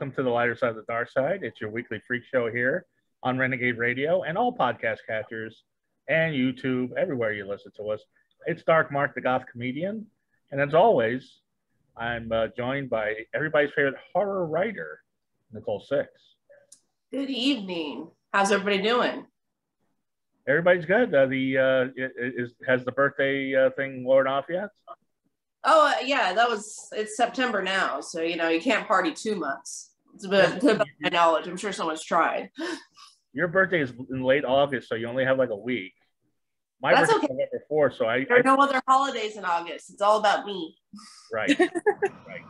Welcome to the lighter side of the dark side. It's your weekly freak show here on Renagade Radio and all podcast catchers and YouTube, everywhere you listen to us. It's Dark Mark, the goth comedian. And as always, I'm joined by everybody's favorite horror writer, Nicole Six. Good evening. How's everybody doing? Everybody's good. Has the birthday thing worn off yet? Oh, yeah, it's September now. So, you can't party 2 months. It's a bit to my knowledge. I'm sure someone's tried. Your birthday is in late August, so you only have like a week. My That's birthday's okay. November 4th, so There are no other holidays in August. It's all about me. Right, right.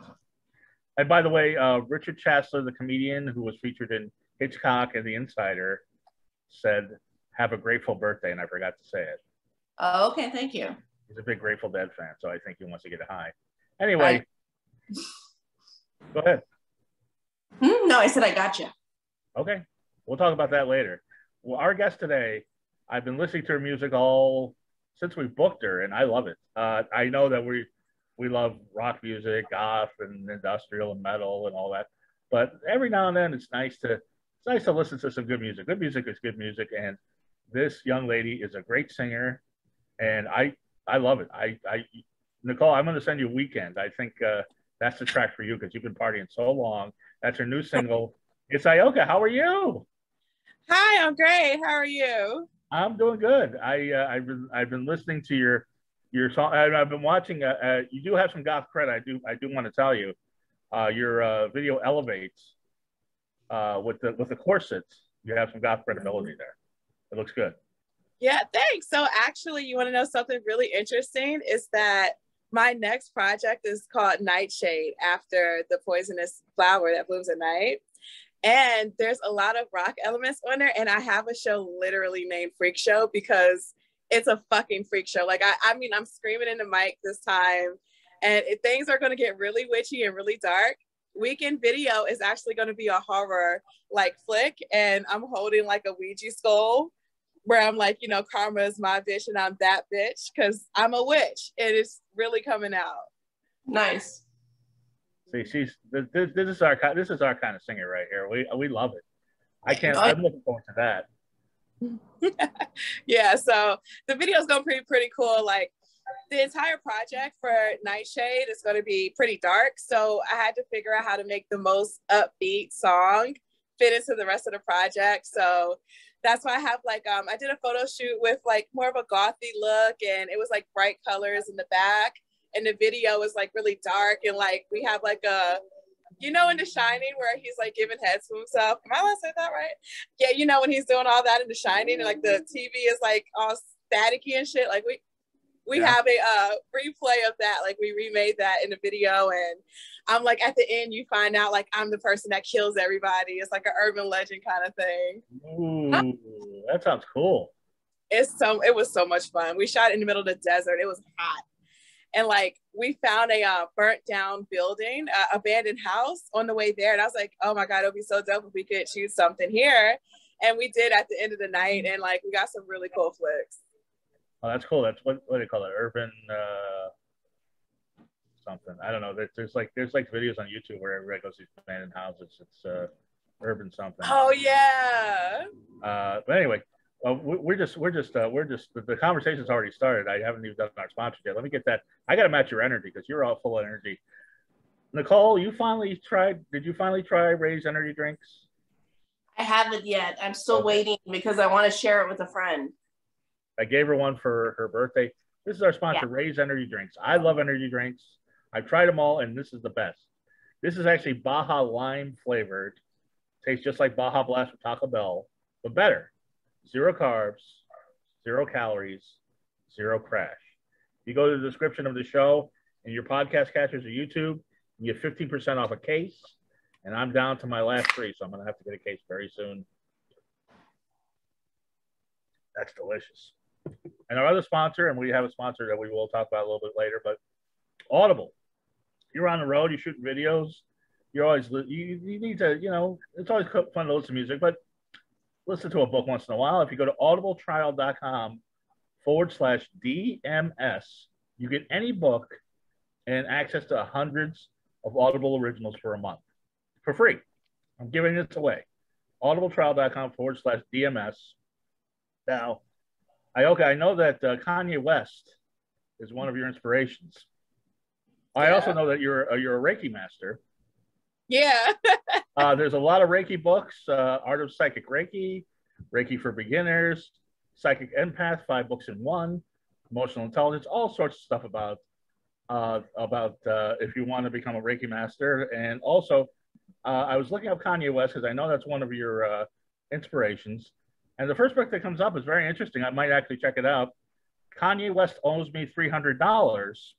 And by the way, Richard Chasler, the comedian who was featured in Hitchcock and The Insider, said, "Have a grateful birthday," and I forgot to say it. Oh, okay, thank you. He's a big Grateful Dead fan, so I think he wants to get a high. Anyway, go ahead. No, I said I got you. Okay, we'll talk about that later. Well, our guest today, I've been listening to her music all since we booked her, and I love it. I know that we love rock music, goth, and industrial and metal and all that, but every now and then it's nice to listen to some good music. Good music is good music, and this young lady is a great singer, and I love it. Nicole, I'm going to send you Weekend. I think that's the track for you because you've been partying so long. That's her new single. It's Ayoka. How are you? Hi, I'm great. How are you? I'm doing good. I've been listening to your song. I've been watching. You do have some goth cred. I do want to tell you. Your video elevates with the corsets. You have some goth credibility there. It looks good. Yeah, thanks. So actually, you want to know something really interesting is that my next project is called Nightshade, after the poisonous flower that blooms at night. And there's a lot of rock elements on there. And I have a show literally named Freak Show because it's a fucking freak show. Like, I mean, I'm screaming in the mic this time. And things are going to get really witchy and really dark. Weekend Video is actually going to be a horror like flick. And I'm holding like a Ouija skull, where I'm like, karma is my bitch and I'm that bitch because I'm a witch and it's really coming out. Nice. See, this is our kind of singer right here. We love it. I'm looking forward to that. Yeah, so the video is going to be pretty cool. Like, the entire project for Nightshade is going to be pretty dark. So I had to figure out how to make the most upbeat song fit into the rest of the project. So that's why I have like, I did a photo shoot with like more of a gothy look, and it was like bright colors in the back. And the video is like really dark. And like, we have like in The Shining where he's like giving heads to himself. Am I allowed to say that right? Yeah, when he's doing all that in The Shining and like the TV is like all staticky and shit. Like we have a replay of that. Like, we remade that in the video, and I'm like, at the end, you find out like I'm the person that kills everybody. It's like an urban legend kind of thing. Ooh, that sounds cool. It was so much fun. We shot in the middle of the desert. It was hot, and like we found a burnt down building, abandoned house on the way there, and I was like, oh my god, it'll be so dope if we could shoot something here, and we did at the end of the night, and like we got some really cool flicks. Oh, that's cool. That's what do they call it? Urban something. I don't know. There's like videos on YouTube where everybody goes to these abandoned houses. It's urban something. Oh yeah. But anyway, we're just the conversation's already started. I haven't even done our sponsor yet. Let me get that. I got to match your energy because you're all full of energy. Nicole, did you finally try Raze energy drinks? I haven't yet. I'm still waiting because I want to share it with a friend. I gave her one for her birthday. This is our sponsor, Raze Energy Drinks. I love energy drinks. I've tried them all, and this is the best. This is actually Baja Lime flavored. Tastes just like Baja Blast with Taco Bell, but better. 0 carbs, 0 calories, 0 crash. You go to the description of the show and your podcast catchers or YouTube, you get 15% off a case, and I'm down to my last 3, so I'm going to have to get a case very soon. That's delicious. And our other sponsor, and we have a sponsor that we will talk about a little bit later, but Audible. You're on the road, you're shooting videos, you need to, it's always fun to listen to music, but listen to a book once in a while. If you go to audibletrial.com/DMS, you get any book and access to hundreds of Audible originals for a month for free. I'm giving this away. audibletrial.com/DMS. Now, Ayoka, I know that Kanye West is one of your inspirations. I also know that you're a Reiki master. Yeah. There's a lot of Reiki books, Art of Psychic Reiki, Reiki for Beginners, Psychic Empath, 5 books in 1, Emotional Intelligence, all sorts of stuff about if you want to become a Reiki master. And also, I was looking up Kanye West because I know that's one of your inspirations. And the first book that comes up is very interesting. I might actually check it out. Kanye West owes me $300.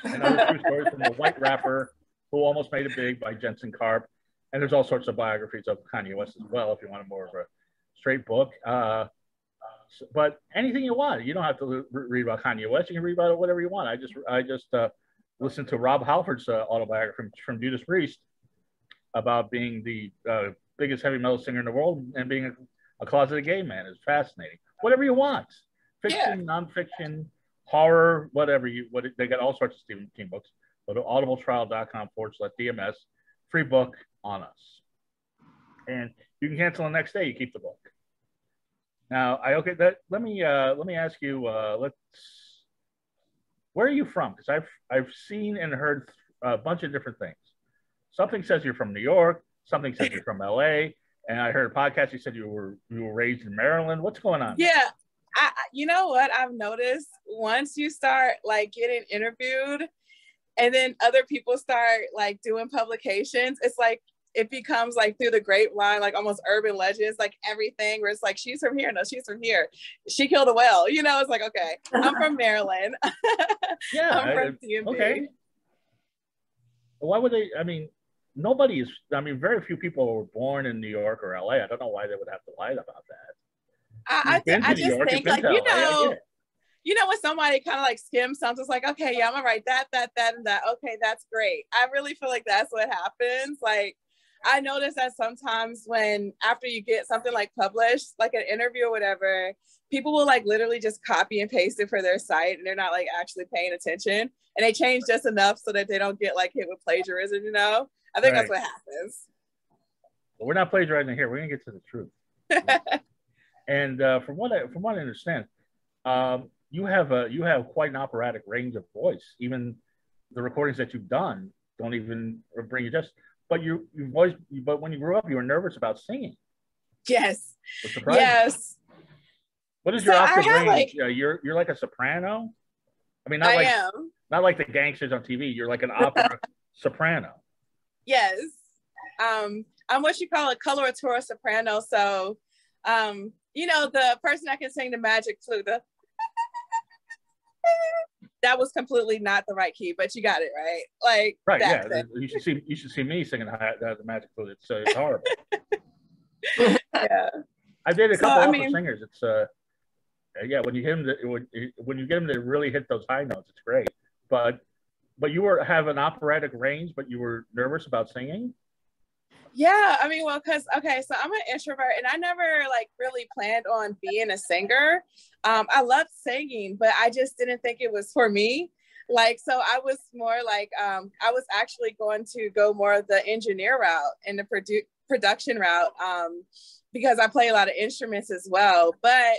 Another true story from a white rapper who almost made it big by Jensen Karp. And there's all sorts of biographies of Kanye West as well if you want more of a straight book. But anything you want. You don't have to read about Kanye West. You can read about whatever you want. I just listened to Rob Halford's autobiography from Judas Priest about being the biggest heavy metal singer in the world and being a closeted gay man. Is fascinating. Whatever you want. Fiction, nonfiction, horror, whatever they got all sorts of Stephen King books. Go to audibletrial.com/DMS, free book on us. And you can cancel the next day, you keep the book. Now, let me ask you, where are you from? Because I've seen and heard a bunch of different things. Something says you're from New York, something says you're from LA, and I heard a podcast, you said you were raised in Maryland. What's going on? Yeah. You know what I've noticed? Once you start like getting interviewed and then other people start like doing publications, it's like it becomes like through the grapevine, like almost urban legends, like everything where it's like, she's from here. No, she's from here. She killed a whale. You know, it's like, okay, I'm from Maryland. Yeah. I'm from DMV. Okay. Why would they? I mean, very few people were born in New York or LA. I don't know why they would have to lie about that. I just think like, you know, when somebody kind of like skims something, it's like, okay, yeah, I'm gonna write that, and that. Okay, that's great. I really feel like that's what happens. Like, I notice that sometimes when after you get something like published, like an interview or whatever, people will like literally just copy and paste it for their site and they're not like actually paying attention. And they change just enough so that they don't get like hit with plagiarism, you know? I think that's what happens. Well, we're not plagiarizing here. We're gonna get to the truth. And from what I understand, you have quite an operatic range of voice. Even the recordings that you've done don't even bring you just. But but when you grew up, you were nervous about singing. Yes. Yes. What is your octave range? You're like a soprano. I mean, not like the gangsters on TV. You're like an opera soprano. Yes. I'm what you call a coloratura soprano. So, you know, the person that can sing the magic flute, that was completely not the right key, but you got it right. Like, right, yeah. You should see me singing the magic flute. It's horrible. Yeah. I did a couple opera singers. It's when you get them to really hit those high notes, it's great. But you have an operatic range, but you were nervous about singing. Yeah, I mean, well, okay, so I'm an introvert and I never like really planned on being a singer. I loved singing, but I just didn't think it was for me. Like, so I was more like, I was actually going to go more of the engineer route and the production route because I play a lot of instruments as well. But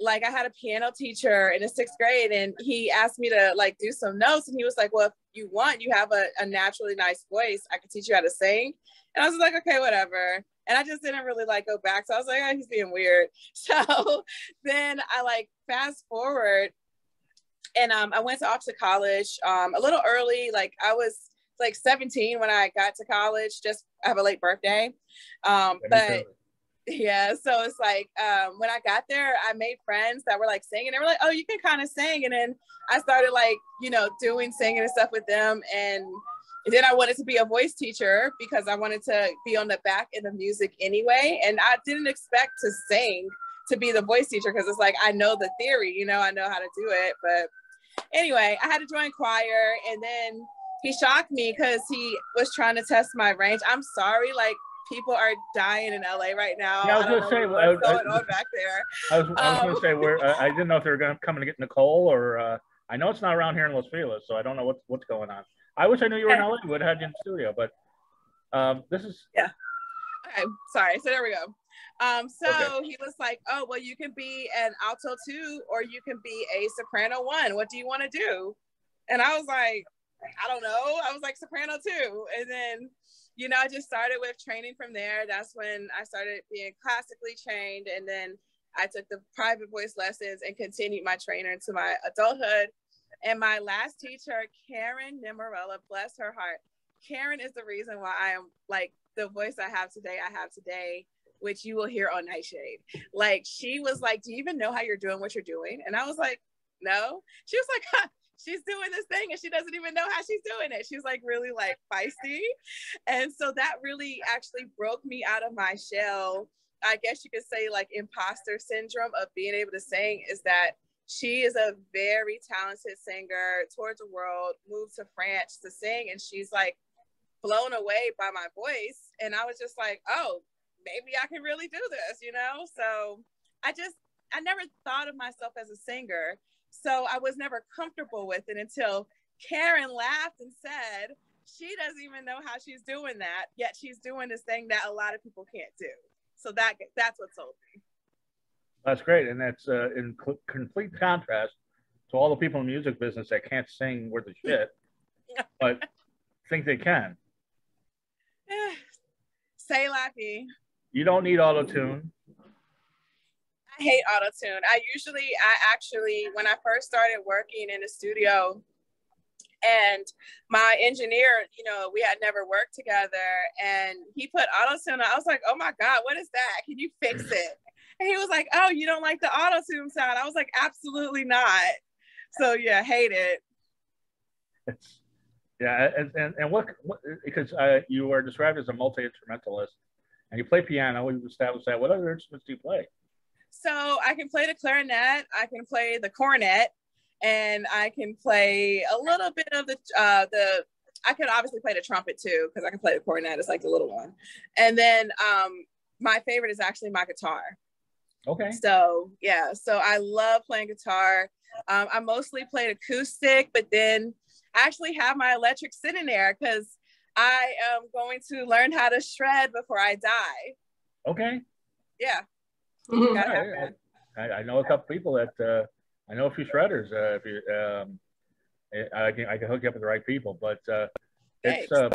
like I had a piano teacher in the 6th grade and he asked me to like do some notes and he was like, well, if you want, you have a naturally nice voice. I could teach you how to sing. And I was like, okay, whatever. And I just didn't really like go back. So I was like, oh, he's being weird. So then I like fast forward and I went off to college a little early. Like I was like 17 when I got to college, just I have a late birthday. But yeah, so it's like when I got there, I made friends that were like singing. They were like, oh, you can kind of sing. And then I started like, you know, doing singing and stuff with them. And then I wanted to be a voice teacher because I wanted to be on the back end of music anyway. And I didn't expect to sing to be the voice teacher because it's like, I know the theory, you know, I know how to do it. But anyway, I had to join choir and then he shocked me because he was trying to test my range. I'm sorry, like people are dying in LA right now. Yeah, I was going to say, what's going on back there. I was going to say, I didn't know if they were going to come and get Nicole or I know it's not around here in Los Feliz, so I don't know what's going on. I wish I knew you were in LA. We would have had you in the studio, but this is Okay, sorry. So there we go. So Okay. he was like, "Oh, well, you can be an alto 2 or you can be a soprano 1. What do you want to do?" And I was like, "I don't know." I was like, "Soprano 2." And then, you know, I just started with training from there. That's when I started being classically trained, and then I took the private voice lessons and continued my trainer into my adulthood. And my last teacher, Karen Nimarella, bless her heart. Karen is the reason why I am like the voice I have today, which you will hear on Nightshade. Like, she was like, "Do you even know how you're doing what you're doing?" And I was like, "No." She was like, "Huh, she's doing this thing and she doesn't even know how she's doing it." She was like really like feisty. And so that really actually broke me out of my shell. I guess you could say like imposter syndrome of being able to sing, is that she is a very talented singer, toured the world, moved to France to sing, and she's like blown away by my voice. And I was just like, oh, maybe I can really do this, you know? So I never thought of myself as a singer. So I was never comfortable with it until Karen laughed and said, she doesn't even know how she's doing that, yet she's doing this thing that a lot of people can't do. So that's what sold me. That's great. And that's in complete contrast to all the people in the music business that can't sing worth a shit, but think they can. Say Lappy. You don't need AutoTune. I hate AutoTune. I actually, when I first started working in the studio, and my engineer, you know, we had never worked together, and he put AutoTune. I was like, "Oh my God, what is that? Can you fix it?" And he was like, "Oh, you don't like the AutoTune sound?" I was like, "Absolutely not." So yeah, hate it. Yeah, and what because you were described as a multi-instrumentalist, and you play piano. We've established that. What other instruments do you play? So I can play the clarinet, I can play the cornet, and I can play a little bit of the I can obviously play the trumpet too, because I can play the cornet. It's like the little one. And then my favorite is actually my guitar. Okay. So yeah, so I love playing guitar. I mostly played acoustic, but then I actually have my electric sitting there because I am going to learn how to shred before I die. Okay. Yeah. I know a couple people that I know a few shredders. If you, I can hook you up with the right people, but it's well,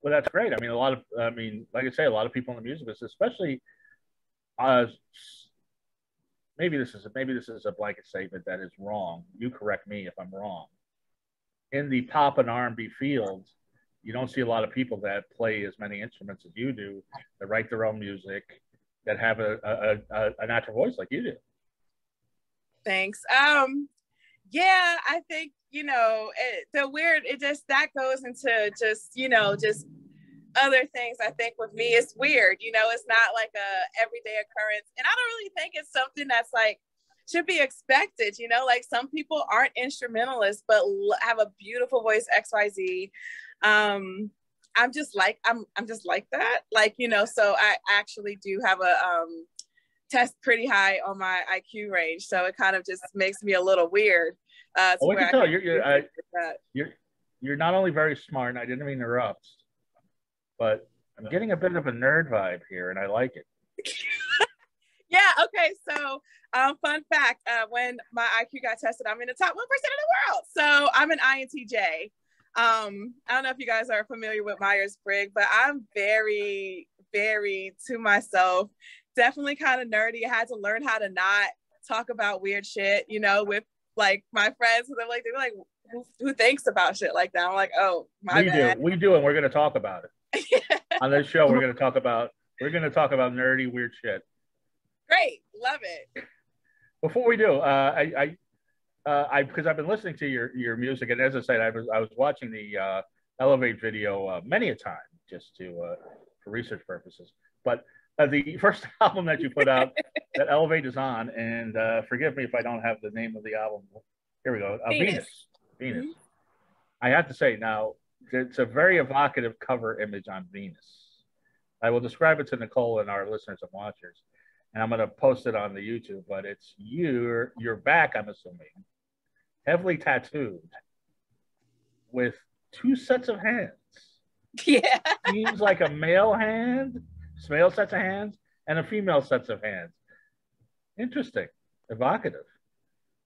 that's great. I mean, like I say, a lot of people in the music business, especially maybe this is a blanket statement that is wrong. You correct me if I'm wrong. In the pop and R&B field, you don't see a lot of people that play as many instruments as you do, that write their own music, that have a natural voice like you do. Thanks. Yeah, I think, you know, that goes into just other things. I think with me, it's weird, you know, it's not like a everyday occurrence. And I don't really think it's something that's like, should be expected, you know, like some people aren't instrumentalists, but have a beautiful voice, XYZ. I'm just like that, like, you know, so I actually do have a test pretty high on my IQ range, so it kind of just makes me a little weird. We can tell you're not only very smart, and I didn't mean to interrupt, but I'm getting a bit of a nerd vibe here, and I like it. Yeah. Okay. So, fun fact: when my IQ got tested, I'm in the top 1% of the world. So I'm an INTJ. I don't know if you guys are familiar with Myers-Briggs, but I'm very, very to myself. Definitely kind of nerdy. I had to learn how to not talk about weird shit, you know, with like my friends. They're like, who thinks about shit like that? I'm like, oh, my bad. We do, and we're going to talk about it on this show. We're going to talk about nerdy weird shit. Great, love it. Before we do, because I've been listening to your music, and as I said, I was watching the Elevate video many a time just for research purposes. But the first album that you put out that Elevate is on, and forgive me if I don't have the name of the album. Here we go. Venus. Mm-hmm. I have to say now, it's a very evocative cover image on Venus. I will describe it to Nicole and our listeners and watchers, and I'm going to post it on the YouTube. But it's your back, I'm assuming, heavily tattooed, with two sets of hands Yeah. Seems like a male sets of hands, and a female sets of hands. Interesting. Evocative.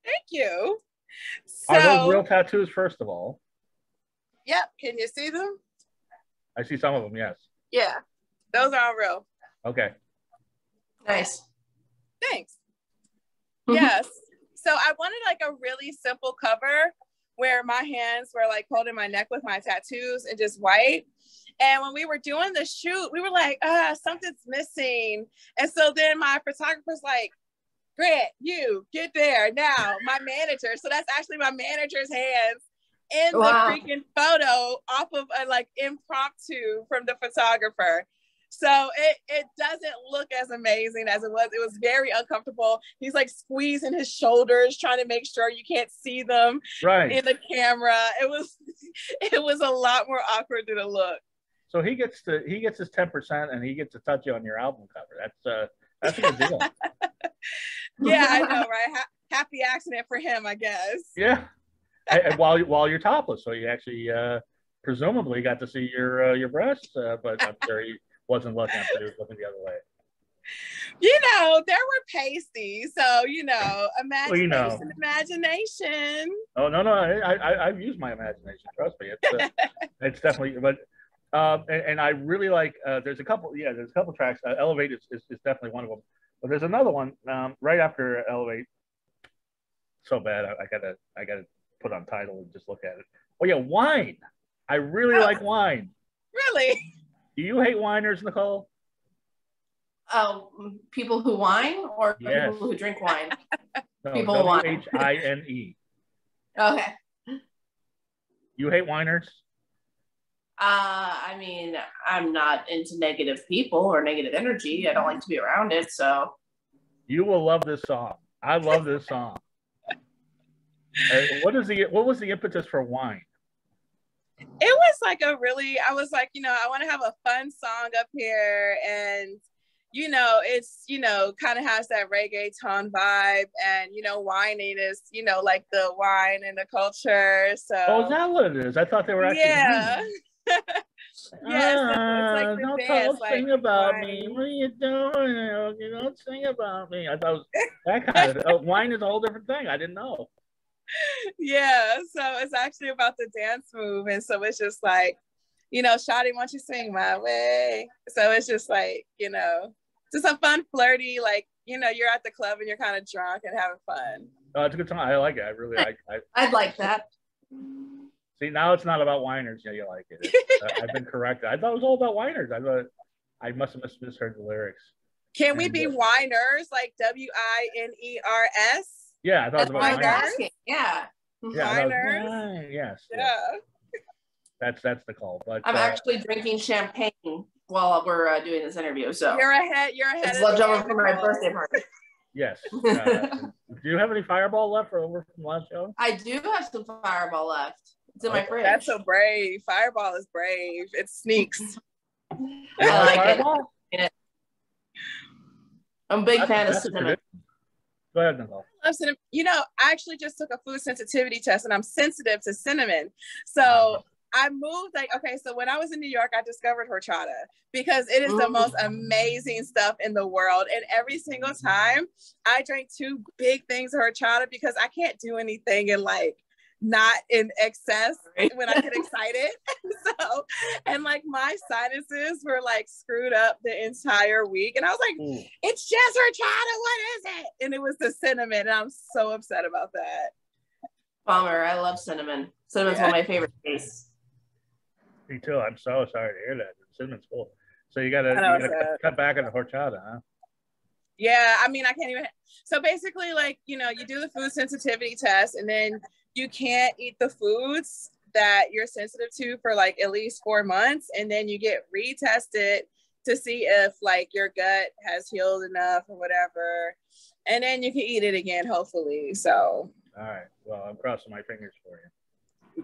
Thank you. Are those So, real tattoos, first of all? yep. Can you see them? I see some of them, yes. Yeah. Those are all real. Okay. Nice. Thanks. Yes. So I wanted like a really simple cover where my hands were like holding my neck with my tattoos and just white. And when we were doing the shoot, we were like, something's missing. And so then my photographer's like, Grant, you get there now. My manager. So that's actually my manager's hands in the freaking photo off of a like impromptu from the photographer. So it doesn't look as amazing as it was. It was very uncomfortable. He's like squeezing his shoulders, trying to make sure you can't see them in the camera. It was a lot more awkward than it looked. So he gets his 10% and he gets to touch you on your album cover. That's a good deal. Yeah, I know, right? Happy accident for him, I guess. Yeah. And while you're topless, so you actually presumably got to see your breasts, but I'm sure he wasn't looking. He was looking the other way. You know, there were pasties, so you know, imagination. Oh no, I've used my imagination. Trust me, it's definitely. But and I really like. There's a couple tracks. Elevate is definitely one of them. But there's another one right after Elevate. So bad, I gotta put on title and just look at it. Oh yeah, Wine. I really like Wine. Really? Do you hate whiners, Nicole? People who whine or people who drink wine? No, people who whine. WHINE. Okay. You hate whiners? I mean, I'm not into negative people or negative energy. I don't like to be around it, so. You will love this song. I love this song. What was the impetus for Wine? It was like I was like, you know, I want to have a fun song up here, and you know, it's, you know, kind of has that reggaeton vibe, and you know, whining is, you know, like the wine in the culture. So is that what it is? I thought they were actually so it's like don't dance, sing about me. What are you doing? You don't sing about me. I thought it was that kind of wine is a whole different thing. I didn't know. Yeah, so it's actually about the dance move, and so it's just like, you know, shawty, won't you swing my way? So it's just like, you know, just a fun, flirty, like, you know, you're at the club and you're kind of drunk and having fun. Oh, it's a good song. I like it. I really like. I'd like that. See, now it's not about whiners. Yeah, you like it. I've been corrected. I thought it was all about whiners. I thought I must have misheard the lyrics. Can we be whiners, like WINERS? Yeah, I thought it was about whiners. Yeah. Whiners. Yes. Yeah. That's the call. But I'm actually drinking champagne while we're doing this interview. So you're ahead. It's left over from my birthday party. Yes. Do you have any Fireball left from last show? I do have some Fireball left. It's in my fridge. That's so brave. Fireball is brave. It sneaks. I like Fireball? It. I'm a big fan of cinnamon. Go ahead, Nicole. You know, I actually just took a food sensitivity test and I'm sensitive to cinnamon. So I moved, like, okay, so when I was in New York, I discovered horchata because it is the most amazing stuff in the world. And every single time I drank 2 big things of horchata because I can't do anything in like not in excess when I get excited. So, and like my sinuses were like screwed up the entire week. And I was like, it's just horchata, what is it? And it was the cinnamon. And I'm so upset about that. Bummer, I love cinnamon. Cinnamon's one of my favorite tastes. Me too. I'm so sorry to hear that. Cinnamon's cool. So you gotta cut back on the horchata, huh? Yeah, I mean, I can't even. So basically, like, you know, you do the food sensitivity test and then you can't eat the foods that you're sensitive to for like at least 4 months. And then you get retested to see if like your gut has healed enough or whatever. And then you can eat it again, hopefully. So. All right. Well, I'm crossing my fingers for you.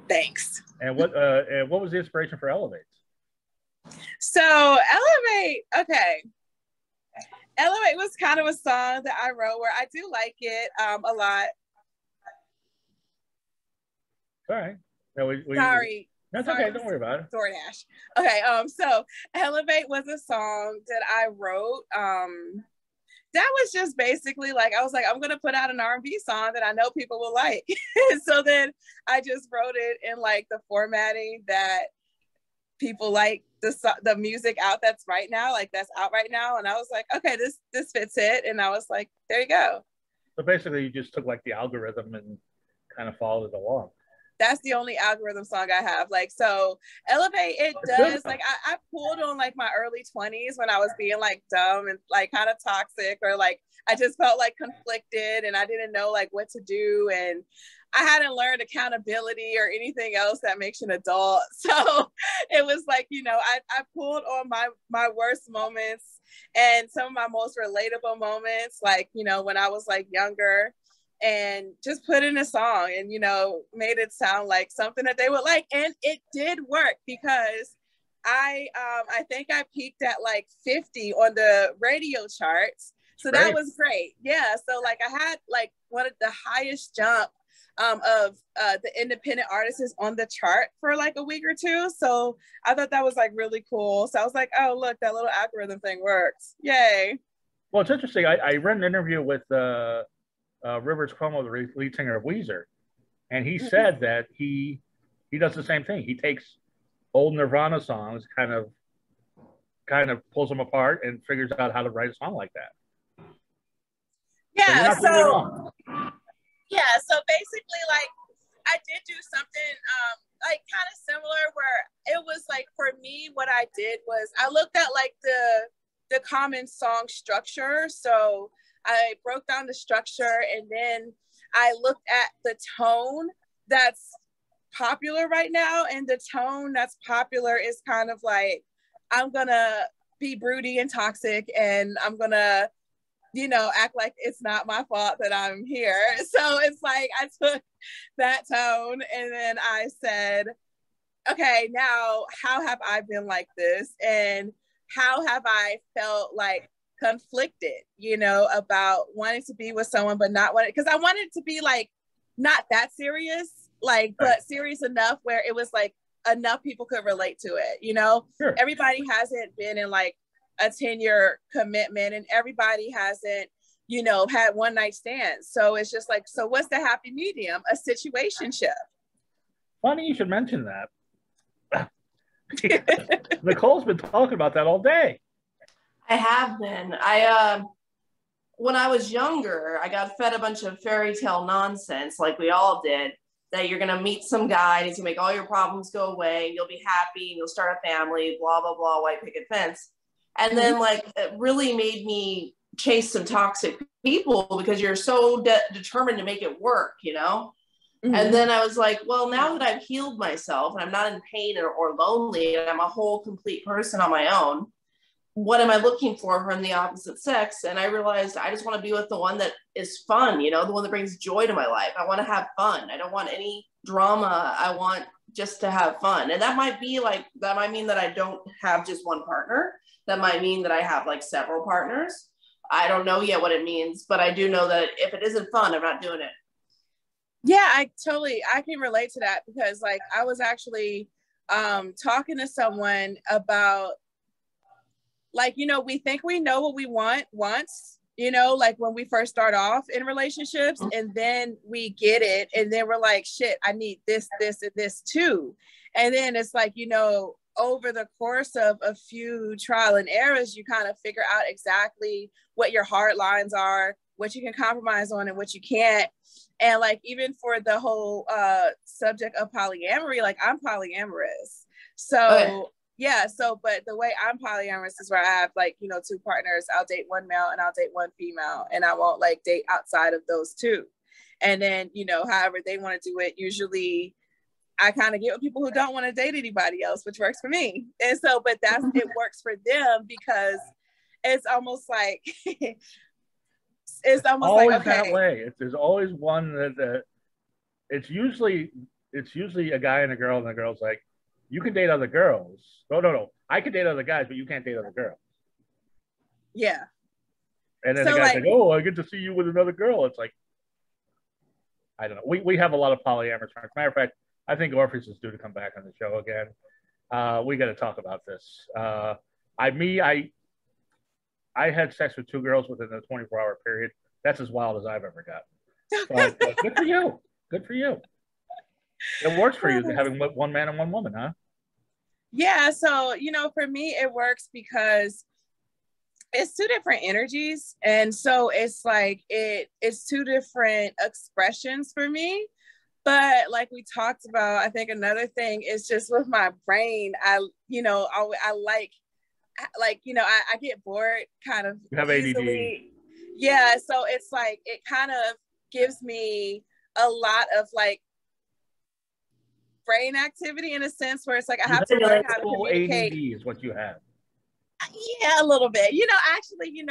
Thanks. And what was the inspiration for Elevate? So Elevate, okay. Elevate was kind of a song that I wrote where I do like it a lot. All right. No, Sorry. That's Sorry, okay. Don't worry about it. DoorDash. Okay. So Elevate was a song that I wrote. That was just basically like, I was like, I'm gonna put out an R&B song that I know people will like. So then I just wrote it in like the formatting that people like, the music out that's out right now. And I was like, okay, this fits it. And I was like, there you go. So basically, you just took like the algorithm and kind of followed it along. That's the only algorithm song I have. Like, so Elevate, it That's does, good. like, I pulled on like my early 20s when I was being like dumb and like kind of toxic, or like I just felt like conflicted and I didn't know like what to do. And I hadn't learned accountability or anything else that makes you an adult. So it was like, you know, I pulled on my worst moments and some of my most relatable moments, like, you know, when I was like younger, and just put in a song and, you know, made it sound like something that they would like. And it did work because I think I peaked at like 50 on the radio charts. So Great. that was great. Yeah. So like I had like one of the highest jump of the independent artists on the chart for like a week or two. So I thought that was like really cool. So I was like, oh, look, that little algorithm thing works. Yay. Well, it's interesting. I read an interview with Rivers Cuomo, the lead singer of Weezer, and he said that he does the same thing. He takes old Nirvana songs, kind of pulls them apart and figures out how to write a song like that. Yeah. So yeah. So basically, like, I did do something like kind of similar where it was like, for me, what I did was I looked at like the common song structure. So I broke down the structure and then I looked at the tone that's popular right now. And the tone that's popular is kind of like, I'm gonna be broody and toxic and I'm gonna, you know, act like it's not my fault that I'm here. So it's like I took that tone and then I said, okay, now how have I been like this? And how have I felt like conflicted, you know, about wanting to be with someone but not wanting, because I wanted to be like not that serious, like, but serious enough where it was like enough people could relate to it, you know. Sure. Everybody hasn't been in like a 10-year commitment and everybody hasn't, you know, had one night stands. So it's just like, so what's the happy medium? A situationship. Funny you should mention that. Nicole's been talking about that all day. I have been. When I was younger, I got fed a bunch of fairy tale nonsense, like we all did, that you're going to meet some guy and he's going to make all your problems go away and you'll be happy and you'll start a family, blah, blah, blah, white picket fence. And then like it really made me chase some toxic people because you're so determined to make it work, you know? And then I was like, well, now that I've healed myself and I'm not in pain or lonely and I'm a whole complete person on my own, what am I looking for from the opposite sex? And I realized I just want to be with the one that is fun, you know, the one that brings joy to my life. I want to have fun. I don't want any drama. I want just to have fun. And that might be like, that might mean that I don't have just one partner. That might mean that I have like several partners. I don't know yet what it means, but I do know that if it isn't fun, I'm not doing it. Yeah, I can relate to that because like I was actually talking to someone about, like, you know, we think we know what we want once, you know, like when we first start off in relationships and then we get it and then we're like, shit, I need this, this, and this too. And then it's like, you know, over the course of a few trial and errors, you kind of figure out exactly what your hard lines are, what you can compromise on and what you can't. And like, even for the whole subject of polyamory, like I'm polyamorous. So yeah, so, but the way I'm polyamorous is where I have like, you know, two partners. I'll date one male and I'll date one female and I won't like date outside of those two. And then, you know, however they want to do it, usually I kind of get with people who don't want to date anybody else, which works for me. And so, but it works for them because it's almost like, it's almost always like, okay. That way. There's always one that it's usually a guy and a girl, and the girl's like, you can date other girls. No. I can date other guys, but you can't date other girls. Yeah. And then the guy's like, oh, I get to see you with another girl. It's like, I don't know. We have a lot of polyamorous friends. Matter of fact, I think Orpheus is due to come back on the show again. We got to talk about this. I had sex with 2 girls within a 24-hour period. That's as wild as I've ever gotten. But good for you. Good for you. It works for you having 1 man and 1 woman, huh? Yeah. So, you know, for me, it works because it's 2 different energies. And so it's like, it's 2 different expressions for me. But like we talked about, I think another thing is just with my brain, I get bored kind of you have easily. ADD. Yeah, so it's like it kind of gives me a lot of like brain activity in a sense where it's like I have to learn how to communicate. ADD is what you have. Yeah, a little bit. You know, actually,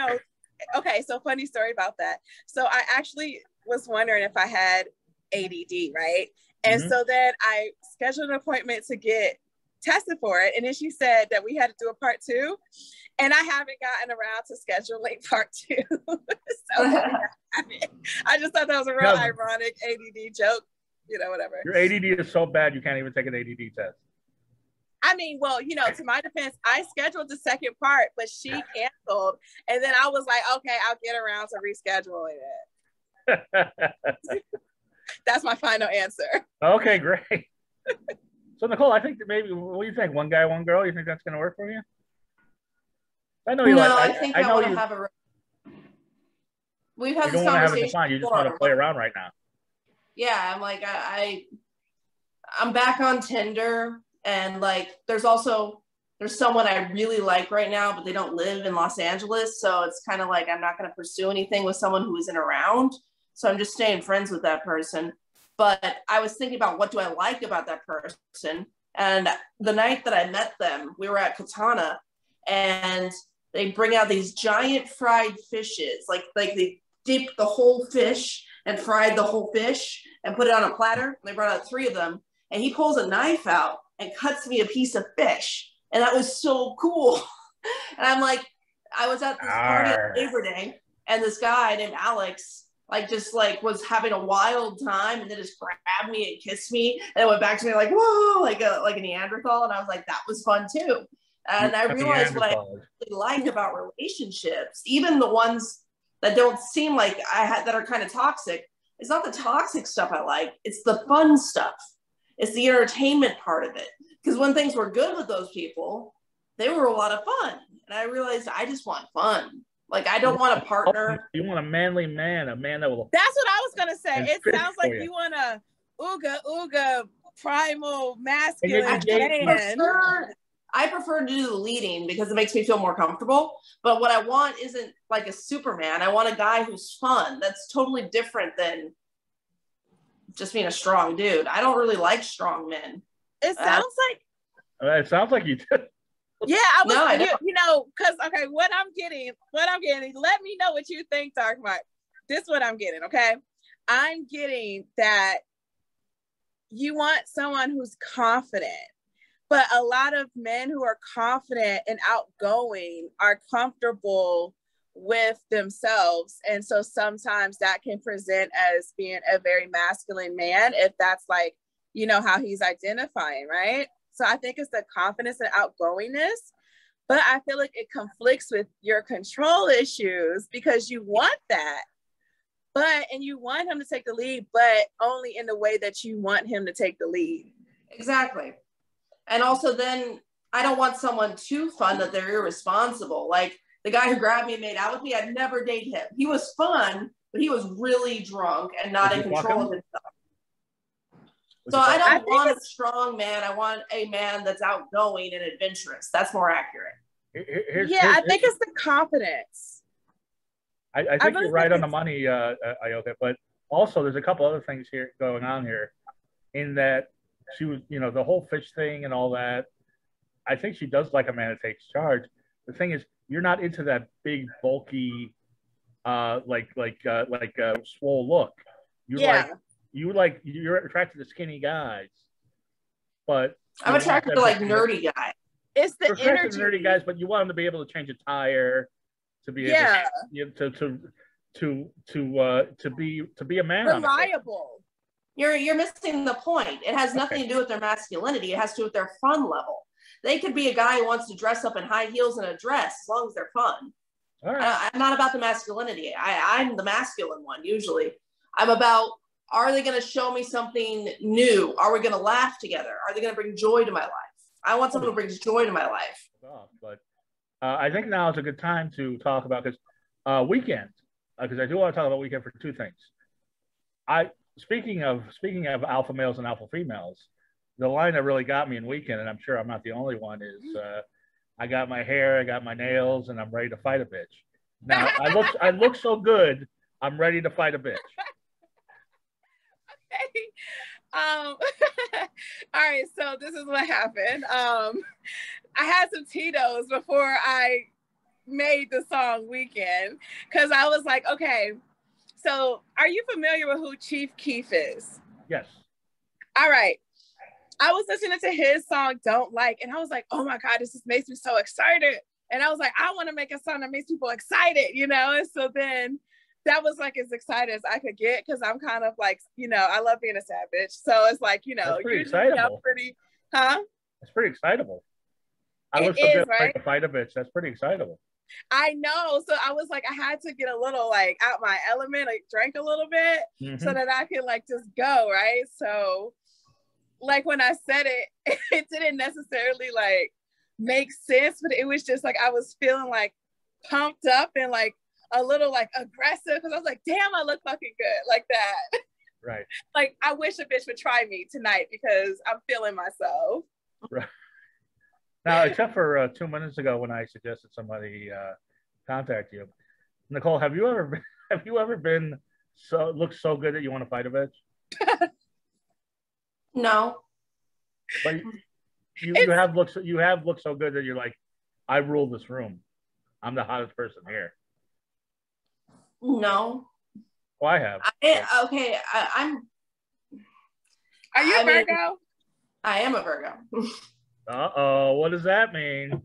okay, so funny story about that. So I actually was wondering if I had ADD, right? And so then I scheduled an appointment to get tested for it. And then she said that we had to do a part 2. And I haven't gotten around to scheduling part 2. So I just thought that was a real ironic ADD joke, whatever. Your ADD is so bad you can't even take an ADD test. I mean, well, to my defense, I scheduled the second part, but she canceled. And then I was like, okay, I'll get around to rescheduling it. That's my final answer. Okay, great. So Nicole, I think that maybe, what do you think? 1 guy, 1 girl? You think that's going to work for you? I know you. No, I think I want to have a. We've had this conversation. You just want to play around right now. Yeah, I'm like I'm back on Tinder, and like there's someone I really like right now, but they don't live in Los Angeles, so it's kind of like I'm not going to pursue anything with someone who isn't around. So I'm just staying friends with that person. But I was thinking about what do I like about that person. And the night that I met them, we were at Katana, and they bring out these giant fried fishes. Like they dip the whole fish and fried the whole fish and put it on a platter. And they brought out 3 of them. And he pulls a knife out and cuts me a piece of fish. And that was so cool. And I'm like, I was at this party on Labor Day, and this guy named Alex was having a wild time, and then just grabbed me and kissed me, and it went back to me like, whoa, like a Neanderthal. And I was like, that was fun too. And I realized what I really like about relationships, even the ones that don't seem like that are kind of toxic. It's not the toxic stuff I like, it's the fun stuff. It's the entertainment part of it. Because when things were good with those people, they were a lot of fun. And I realized I just want fun. Like, I don't want a partner. You want a manly man, a man that will. That's what I was going to say. It sounds like you want a ooga, primal, masculine man. I prefer to do the leading because it makes me feel more comfortable. But what I want isn't like a Superman. I want a guy who's fun. That's totally different than just being a strong dude. I don't really like strong men. It sounds like you do. Yeah, I because okay, what I'm getting, let me know what you think, Dark Mark. This is what I'm getting, okay? I'm getting that you want someone who's confident, but a lot of men who are confident and outgoing are comfortable with themselves. And so sometimes that can present as being a very masculine man, if that's like, how he's identifying, right? So I think it's the confidence and outgoingness, but I feel like it conflicts with your control issues because you want that, and you want him to take the lead, but only in the way that you want him to take the lead. Exactly. And also then I don't want someone too fun that they're irresponsible. Like the guy who grabbed me and made out with me, I'd never date him. He was fun, but he was really drunk and not in control of himself. So I don't want a strong man. I want a man that's outgoing and adventurous. That's more accurate. I think it's the confidence. I think you're right on the money, Ayoka. But also, there's a couple other things here going on here, in that she was, the whole fish thing and all that. I think she does like a man that takes charge. The thing is, you're not into that big, bulky, swole look. You're attracted to skinny guys, but I'm attracted to nerdy guys. It's the energy. Nerdy guys, but you want them to be able to change a tire, to be able to be a man. Reliable. You're missing the point. It has nothing to do with their masculinity. It has to do with their fun level. They could be a guy who wants to dress up in high heels and a dress as long as they're fun. All right. I'm not about the masculinity. I'm the masculine one usually. I'm about, are they going to show me something new? Are we going to laugh together? Are they going to bring joy to my life? I want someone who brings joy to my life. But I think now is a good time to talk about, because Weekend, because I do want to talk about Weekend for two things. Speaking of alpha males and alpha females, the line that really got me in Weekend, and I'm sure I'm not the only one, is I got my hair, I got my nails, and I'm ready to fight a bitch. Now I look so good, I'm ready to fight a bitch. Okay. All right, so this is what happened. I had some Tito's before I made the song Weekend, because I was like, okay, so are you familiar with who Chief Keef is? Yes. All right. I was listening to his song Don't Like, and I was like, oh my God, this just makes me so excited. And I was like, I want to make a song that makes people excited, you know? And so then that was like as excited as I could get, because I'm kind of like, you know, I love being a sad bitch. So it's like, you know, usually I'm pretty, That's pretty excitable. I look so good, right? To fight a bitch. That's pretty excitable. I know. So I was like, I had to get a little like out my element, like drink a little bit so that I could like just go, right? So like when I said it, it didn't necessarily like make sense, but it was just like I was feeling like pumped up and like a little like aggressive, because I was like, damn, I look fucking good, like that. Right. Like I wish a bitch would try me tonight because I'm feeling myself. Right. Now, except for 2 minutes ago when I suggested somebody contact you, Nicole, have you ever been looked so good that you want to fight a bitch? No. But you have looked so good that you're like, I rule this room. I'm the hottest person here. No. Well, I have. I'm. Are you a Virgo? I am a Virgo. Uh-oh, what does that mean?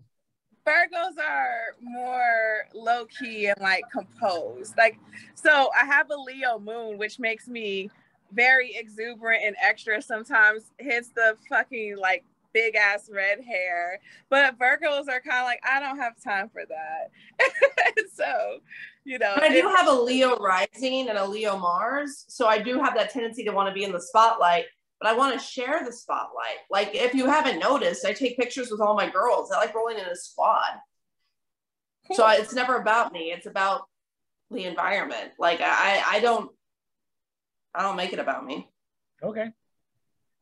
Virgos are more low-key and like composed. Like, so I have a Leo moon, which makes me very exuberant and extra sometimes, hits the fucking like big ass red hair. But Virgos are kind of like, I don't have time for that. So, you know. But I do have a Leo rising and a Leo Mars. So I do have that tendency to want to be in the spotlight. But I want to share the spotlight. Like, if you haven't noticed, I take pictures with all my girls. I like rolling in a squad. Cool. So it's never about me. It's about the environment. Like, I don't make it about me. Okay.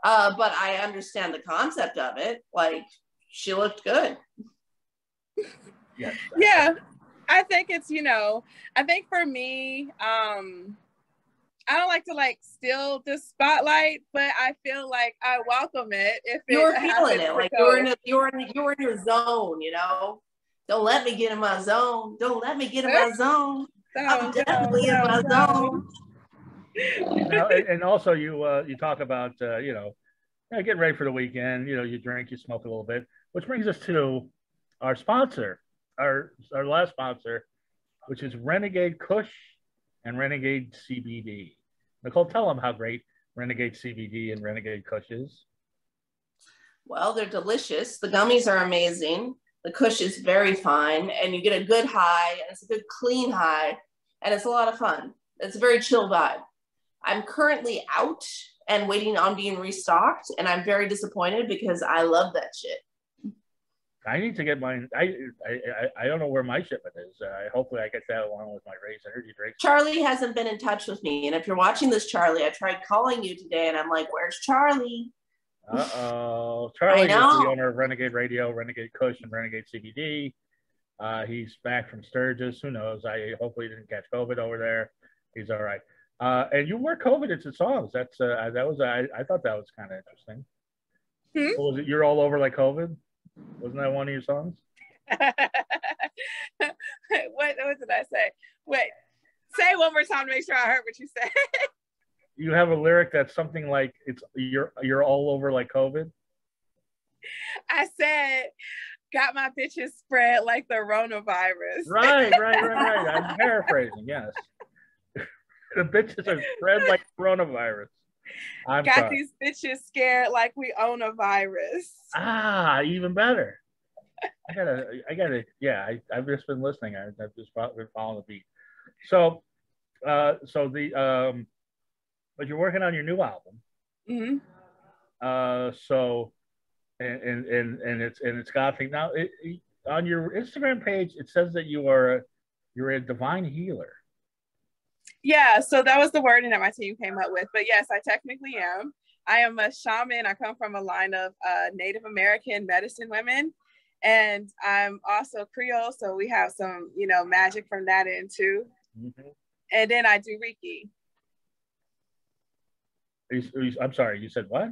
But I understand the concept of it. Like, she looked good. Yes. Yeah. I think it's, you know, I think for me, I don't like to like steal the spotlight, but I feel like I welcome it if you're feeling it. Like you're in your zone, you know. Don't let me get in my zone. Don't let me get in my zone. I'm definitely in my zone. Now, and also you talk about getting ready for the weekend. You know, you drink, you smoke a little bit, which brings us to our sponsor, our last sponsor, which is Renagade Kush and Renagade CBD. Nicole, tell them how great Renagade CBD and Renagade Kush is. Well, they're delicious. The gummies are amazing. The Kush is very fine, and you get a good high, and it's a good clean high, and it's a lot of fun. It's a very chill vibe. I'm currently out and waiting on being restocked, and I'm very disappointed because I love that shit. I need to get mine. I don't know where my shipment is. Hopefully I get that along with my Raze energy drink. Charlie hasn't been in touch with me. And if you're watching this, Charlie, I tried calling you today and I'm like, where's Charlie? Uh-oh. Charlie is the owner of Renagade Radio, Renagade Kush, and Renagade CBD. He's back from Sturgis. Who knows? Hopefully he didn't catch COVID over there. He's all right. And you work COVID into songs. I thought that was kind of interesting. What was it? You're all over like COVID? Wasn't that one of your songs? What did I say? Wait, say it one more time to make sure I heard what you said. You have a lyric that's something like you're all over like COVID. I said, got my bitches spread like the coronavirus. Right. I'm paraphrasing, yes. The bitches are spread like coronavirus. I'm Got sorry. these bitches scared like we own a virus. Ah, even better. Yeah, I've just been listening. I've just been following the beat. So, but you're working on your new album. Mm-hmm. So, and it's gothic now. On your Instagram page, it says that you're a divine healer. Yeah, so that was the wording that my team came up with. But yes, I technically am. I am a shaman. I come from a line of Native American medicine women. And I'm also Creole, so we have some, magic from that in too. Mm-hmm. And then I do Reiki. I'm sorry, you said what?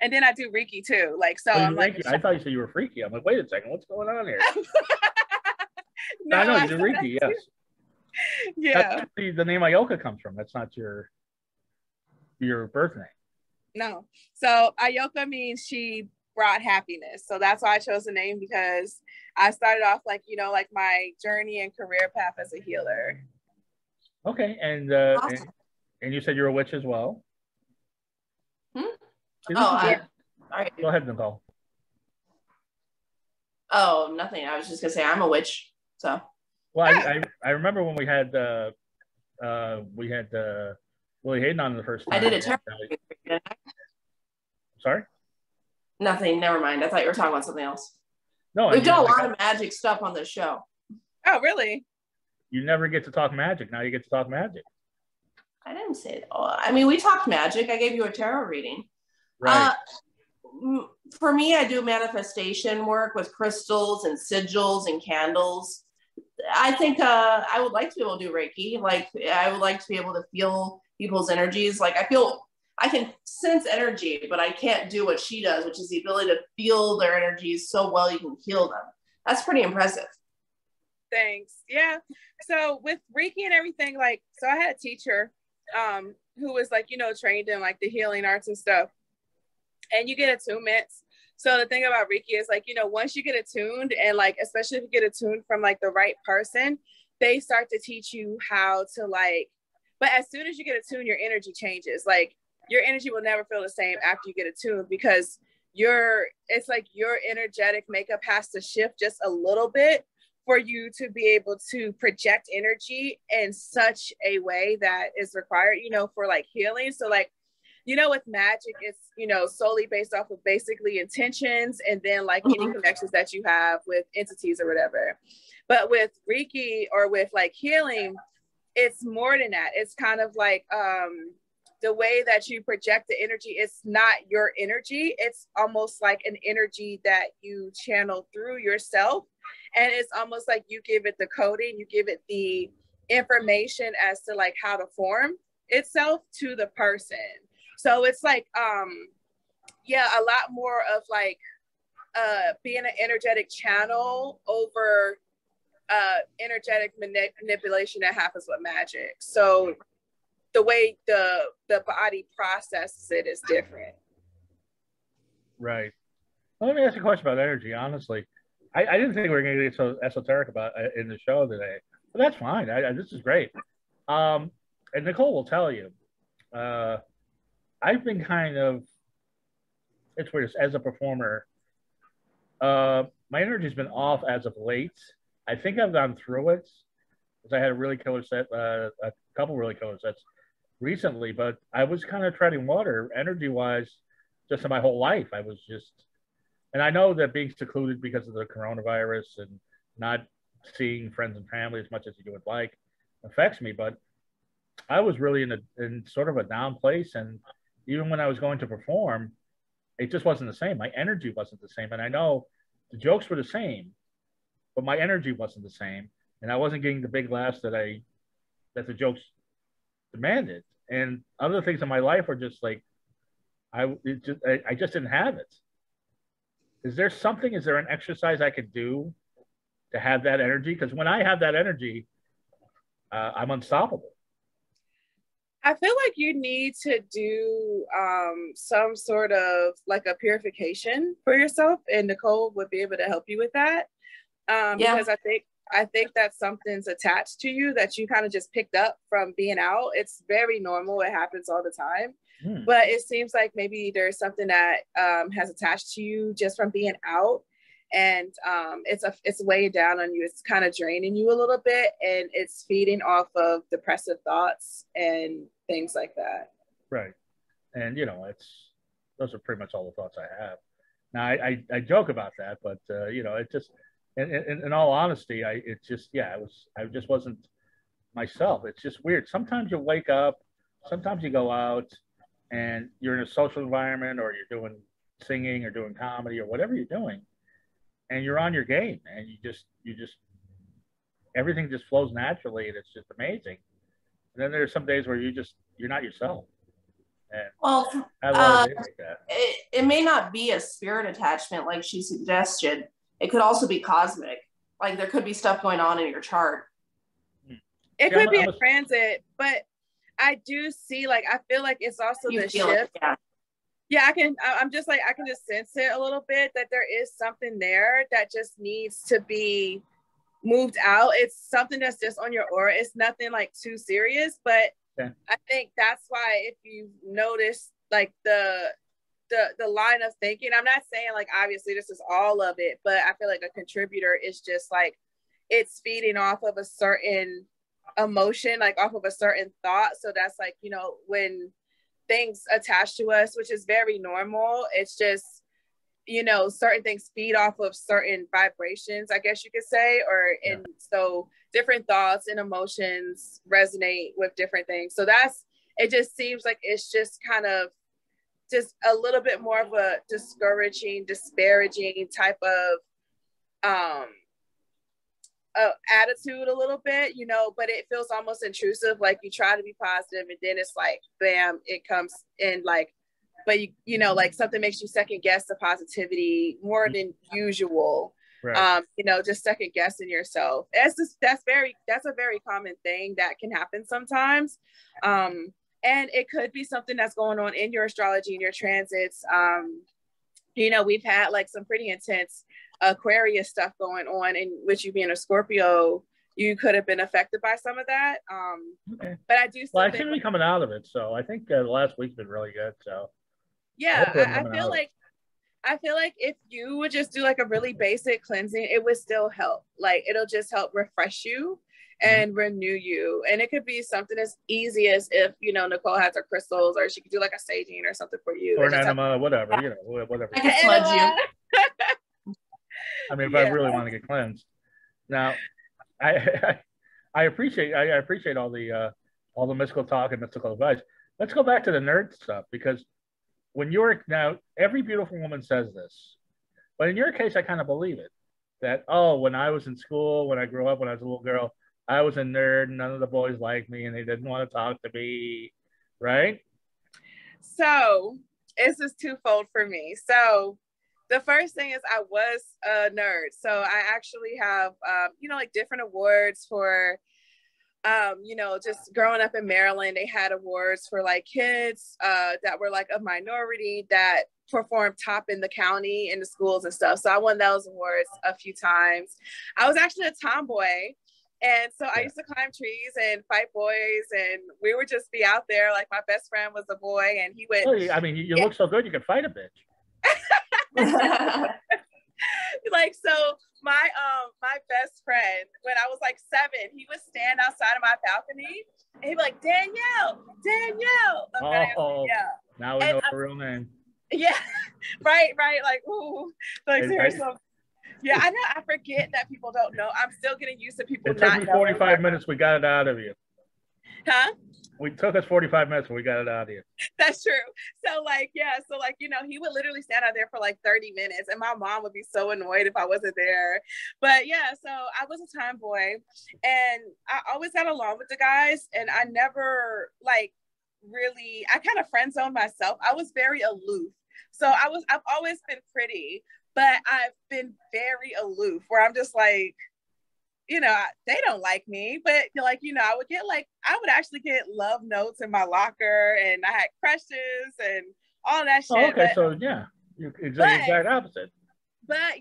And then I do Reiki too. I'm like, I thought you said you were freaky. I'm like, wait a second, what's going on here? No, I know you do Reiki, yes. Yeah. That's the name Ayoka comes from. That's not your birth name. No. So Ayoka means she brought happiness. So that's why I chose the name, because I started off like my journey and career path as a healer. Okay, and Awesome. and you said you're a witch as well. All right. Go ahead, Nicole. Oh, nothing. I was just gonna say I'm a witch. So. Well, I remember when we had Willie Hayden on the first time. I did a tarot. Sorry? Nothing. Never mind. I thought you were talking about something else. No, we've done a lot of magic stuff on this show. Oh, really? You never get to talk magic. Now you get to talk magic. I didn't say it. I mean, we talked magic. I gave you a tarot reading. Right. For me, I do manifestation work with crystals and sigils and candles. I think I would like to be able to do Reiki. Like, I would like to be able to feel people's energies. Like, I can sense energy, but I can't do what she does, which is the ability to feel their energies so well you can heal them. That's pretty impressive. Thanks. Yeah. So with Reiki and everything, so I had a teacher who was trained in the healing arts and stuff. And you get attunements. So the thing about Reiki is once you get attuned, and especially if you get attuned from the right person, they start to teach you how to but as soon as you get attuned, your energy changes. Your energy will never feel the same after you get attuned, because your energetic makeup has to shift just a little bit for you to be able to project energy in such a way that is required, for healing. So with magic, it's, solely based off of basically intentions, and then any connections that you have with entities or whatever. But with Reiki or with healing, it's more than that. It's kind of the way that you project the energy, it's not your energy. It's almost like an energy that you channel through yourself. And it's almost like you give it the coding, you give it the information as to how to form itself to the person. So it's a lot more of being an energetic channel over energetic manipulation that happens with magic. So the way the body processes it is different. Right. Well, let me ask you a question about energy. Honestly, I didn't think we were going to get so esoteric about in the show today, but that's fine. This is great. And Nicole will tell you, I've been it's weird, as a performer, my energy's been off as of late. I think I've gone through it, because I had a really killer set, a couple really killer sets recently, but I was kind of treading water energy-wise just in my whole life. I was just, and I know that being secluded because of the coronavirus and not seeing friends and family as much as you would like affects me, but I was really in sort of a down place. And even when I was going to perform, it just wasn't the same. My energy wasn't the same. And I know the jokes were the same, but my energy wasn't the same. And I wasn't getting the big laughs that the jokes demanded. And other things in my life were just I just didn't have it. Is there an exercise I could do to have that energy? Because when I have that energy, I'm unstoppable. I feel like you need to do some sort of a purification for yourself, and Nicole would be able to help you with that. Because I think that something's attached to you that you kind of just picked up from being out. It's very normal. It happens all the time. But it seems like maybe there's something that has attached to you just from being out, and it's weighing down on you. It's kind of draining you a little bit, and it's feeding off of depressive thoughts and things like that. Right. And you know, those are pretty much all the thoughts I have. Now I joke about that, but you know, it just in all honesty, I just wasn't myself. It's just weird. Sometimes you wake up, sometimes you go out and you're in a social environment, or you're doing singing or doing comedy or whatever you're doing, and you're on your game, and you just everything just flows naturally, and it's just amazing. And then there's some days where you're not yourself. And well, I love it like that. It may not be a spirit attachment like she suggested. It could also be cosmic. Like there could be stuff going on in your chart. It could be a transit, but I do see, like, I feel like it's also the shift. Yeah, I can just sense it a little bit, that there is something there that just needs to be moved out. It's something that's just on your aura. It's nothing like too serious, but I think that's why, if you notice like the line of thinking, I'm not saying like obviously this is all of it, but I feel like a contributor is just like it's feeding off of a certain emotion, like off of a certain thought. So that's like, you know, when things attach to us, which is very normal, it's just, you know, certain things feed off of certain vibrations, I guess you could say, and so different thoughts and emotions resonate with different things. So it just seems like it's just kind of just a little bit more of a discouraging, disparaging type of attitude a little bit, you know, but it feels almost intrusive. Like you try to be positive and then it's like, bam, it comes in like, but you know, like something makes you second guess the positivity more than usual. Right. You know, just second guessing yourself. That's a very common thing that can happen sometimes. And it could be something that's going on in your astrology and your transits. You know, we've had like some pretty intense Aquarius stuff going on, and with you being a Scorpio, you could have been affected by some of that. Okay. But I do. Well, I seem to be coming out of it, so I think the last week's been really good. So yeah, I feel like if you would just do like a really basic cleansing, it would still help. Like it'll just help refresh you and renew you. And it could be something as easy as if, you know, Nicole has her crystals, or she could do like a saging or something for you. Or an enema, whatever, you know, whatever. I can smudge you. I mean, if I really want to get cleansed. Now, I appreciate all the mystical talk and mystical advice. Let's go back to the nerd stuff, because now every beautiful woman says this, but in your case, I kind of believe it. That, oh, when I was in school, when I grew up, when I was a little girl, I was a nerd, and none of the boys liked me, and they didn't want to talk to me, right? So it's just twofold for me. So the first thing is I was a nerd. So I actually have, you know, like different awards for, you know, just growing up in Maryland, they had awards for like kids that were like a minority that performed top in the county in the schools and stuff. So I won those awards a few times. I was actually a tomboy. And so I used to climb trees and fight boys, and we would just be out there. Like my best friend was a boy, and he would. Well, I mean, you look so good, you could fight a bitch. Like, so my best friend, when I was like 7, he would stand outside of my balcony, and he'd be like, Danielle. Oh, now we know her real name. Yeah, right. Like, ooh, like seriously. Yeah, I know. I forget that people don't know. I'm still getting used to people not knowing. It took me 45 minutes. We got it out of you. Huh? We took us 45 minutes, but we got it out of you. That's true. So like, yeah. So like, you know, he would literally stand out there for like 30 minutes, and my mom would be so annoyed if I wasn't there. But yeah, so I was a tomboy, and I always got along with the guys, and I never like really, I kind of friend zoned myself. I was very aloof. So I've always been pretty, but I've been very aloof, where I'm just like, you know, they don't like me, but like, you know, I would actually get love notes in my locker, and I had crushes and all that shit. Oh, okay, so yeah, you're exact opposite. but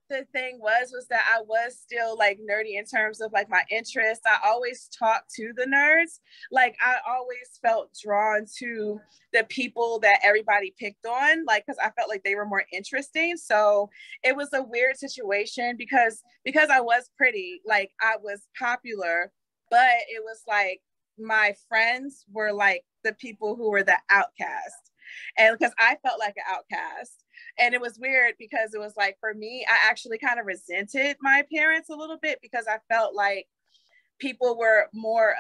the thing was that I was still like nerdy in terms of like my interests. I always talked to the nerds. Like I always felt drawn to the people that everybody picked on, like because I felt like they were more interesting. So it was a weird situation because I was pretty, like I was popular, but it was like my friends were like the people who were the outcast. And because I felt like an outcast. And it was weird because it was like, for me, I actually kind of resented my parents a little bit because I felt like people were more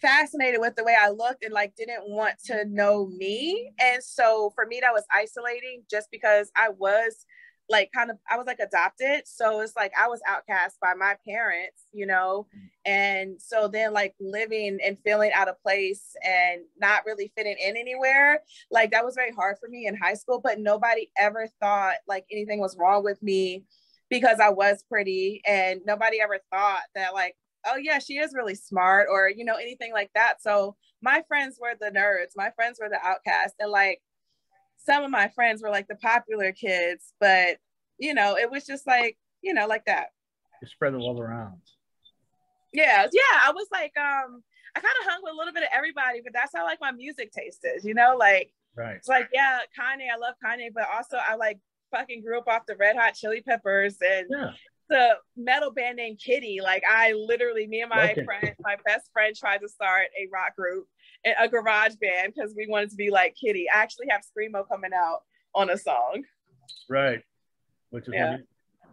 fascinated with the way I looked and like didn't want to know me. And so for me, that was isolating just because I was like I was like adopted. So it's like I was outcast by my parents, you know? And so then like living and feeling out of place and not really fitting in anywhere, like that was very hard for me in high school, but nobody ever thought like anything was wrong with me because I was pretty, and nobody ever thought that like, oh yeah, she is really smart or, you know, anything like that. So my friends were the nerds, my friends were the outcasts, and like some of my friends were like the popular kids, but you know, it was just like, you know, like that. You spread the love around. Yeah. I was like, I kind of hung with a little bit of everybody, but that's how like my music taste is, you know, like, right. It's like, yeah, Kanye, I love Kanye, but also I like fucking grew up off the Red Hot Chili Peppers and the metal band named Kitty. Like I literally, me and my best friend tried to start a rock group, a garage band, because we wanted to be like Kitty. I actually have Screamo coming out on a song. Right. Which is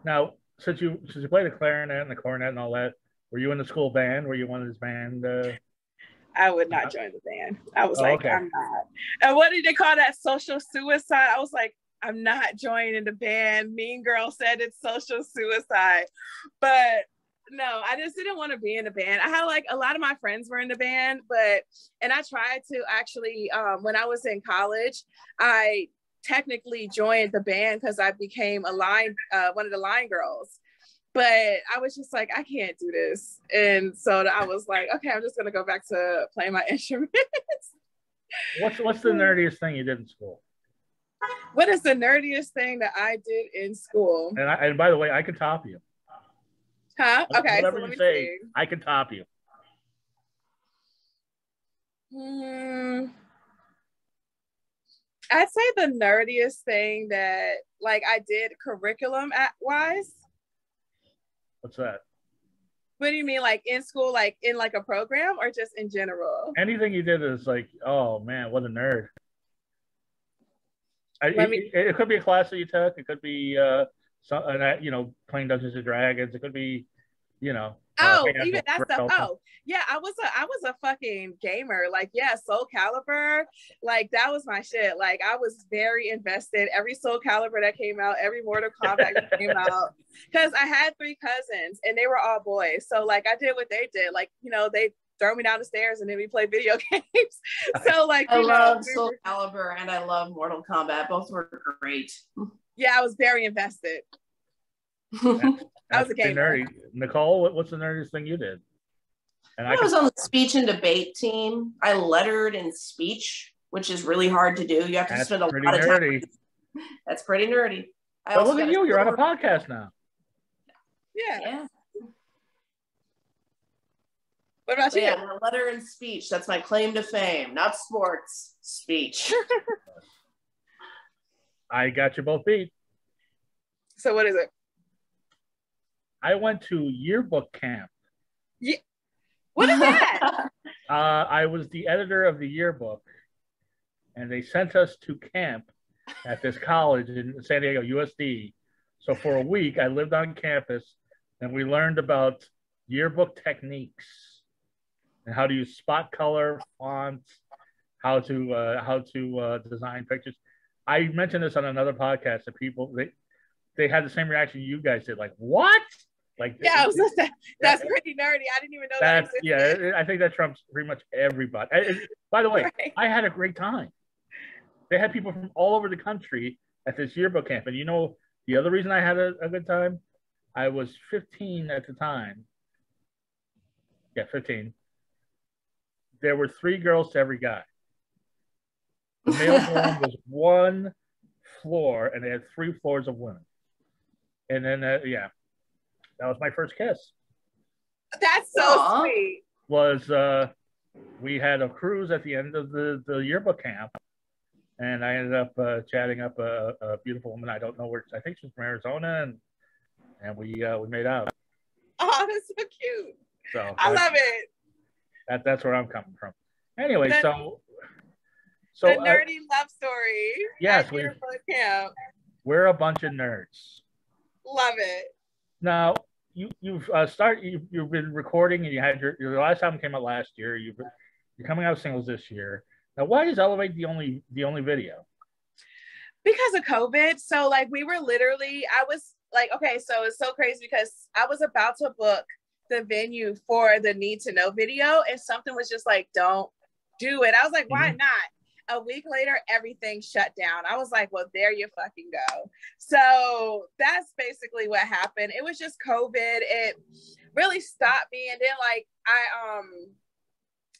now, since you play the clarinet and the cornet and all that, were you in the school band? Were you one of this band? I would not join the band. I was I'm not. And what did they call that? Social suicide. I was like, I'm not joining the band. Mean Girl said it's social suicide. But no, I just didn't want to be in the band. I had like a lot of my friends were in the band, and I tried to actually, when I was in college, I technically joined the band because I became one of the line girls. But I was just like, I can't do this. And so I was like, okay, I'm just going to go back to playing my instruments. What's the nerdiest thing you did in school? What is the nerdiest thing that I did in school? And by the way, I can top you. Huh? Okay. Whatever you say, I can top you. I'd say the nerdiest thing that like I did curriculum wise. What's that? What do you mean, like in school, like in like a program, or just in general? Anything you did is like, oh man, what a nerd. It could be a class that you took. It could be playing Dungeons and Dragons. It could be, even that stuff. Oh, yeah, I was a fucking gamer. Like, yeah, Soul Calibur, like that was my shit. Like, I was very invested. Every Soul Calibur that came out, every Mortal Kombat that came out, because I had 3 cousins and they were all boys. So like, I did what they did. Like, they throw me down the stairs and then we play video games. So like, I love Soul Calibur and I love Mortal Kombat. Both were great. Yeah, I was very invested. I was a gamer. Nerdy. Nicole, what's the nerdiest thing you did? And I was on the speech and debate team. I lettered in speech, which is really hard to do. You have to spend a lot of time. That's pretty nerdy. But look at you. You're on a podcast now. Yeah. What about you? Yeah, a letter in speech. That's my claim to fame. Not sports, speech. I got you both beat. So what is it? I went to yearbook camp. Yeah. What is that? I was the editor of the yearbook, and they sent us to camp at this college in San Diego, USD. So for a week, I lived on campus, and we learned about yearbook techniques and how to use spot color, fonts, how to design pictures. I mentioned this on another podcast that people they had the same reaction you guys did, like, what? Like, yeah, that's pretty nerdy. I didn't even know that existed. Yeah, I think that trumps pretty much everybody. By the way, right. I had a great time. They had people from all over the country at this yearbook camp. And the other reason I had a good time, I was 15 at the time. Yeah, 15. There were 3 girls to every guy. The male dorm was one floor, and they had 3 floors of women. And then, yeah, that was my first kiss. That's so sweet. We had a cruise at the end of the yearbook camp, and I ended up chatting up a beautiful woman. I don't know where. I think she's from Arizona, and we made out. Oh, that's so cute. So I love it. That's where I'm coming from. Anyway, so the nerdy love story. Yes, we're a bunch of nerds. Love it. Now you've been recording, and you had your last album came out last year. You're coming out with singles this year. Now, why is Elevate the only video? Because of COVID. So like we were literally, I was like, okay, so it's so crazy because I was about to book the venue for the Need to Know video, and something was just like, don't do it. I was like, why not? A week later, everything shut down. I was like, well, there you fucking go. So that's basically what happened. It was just COVID. It really stopped me. And then like I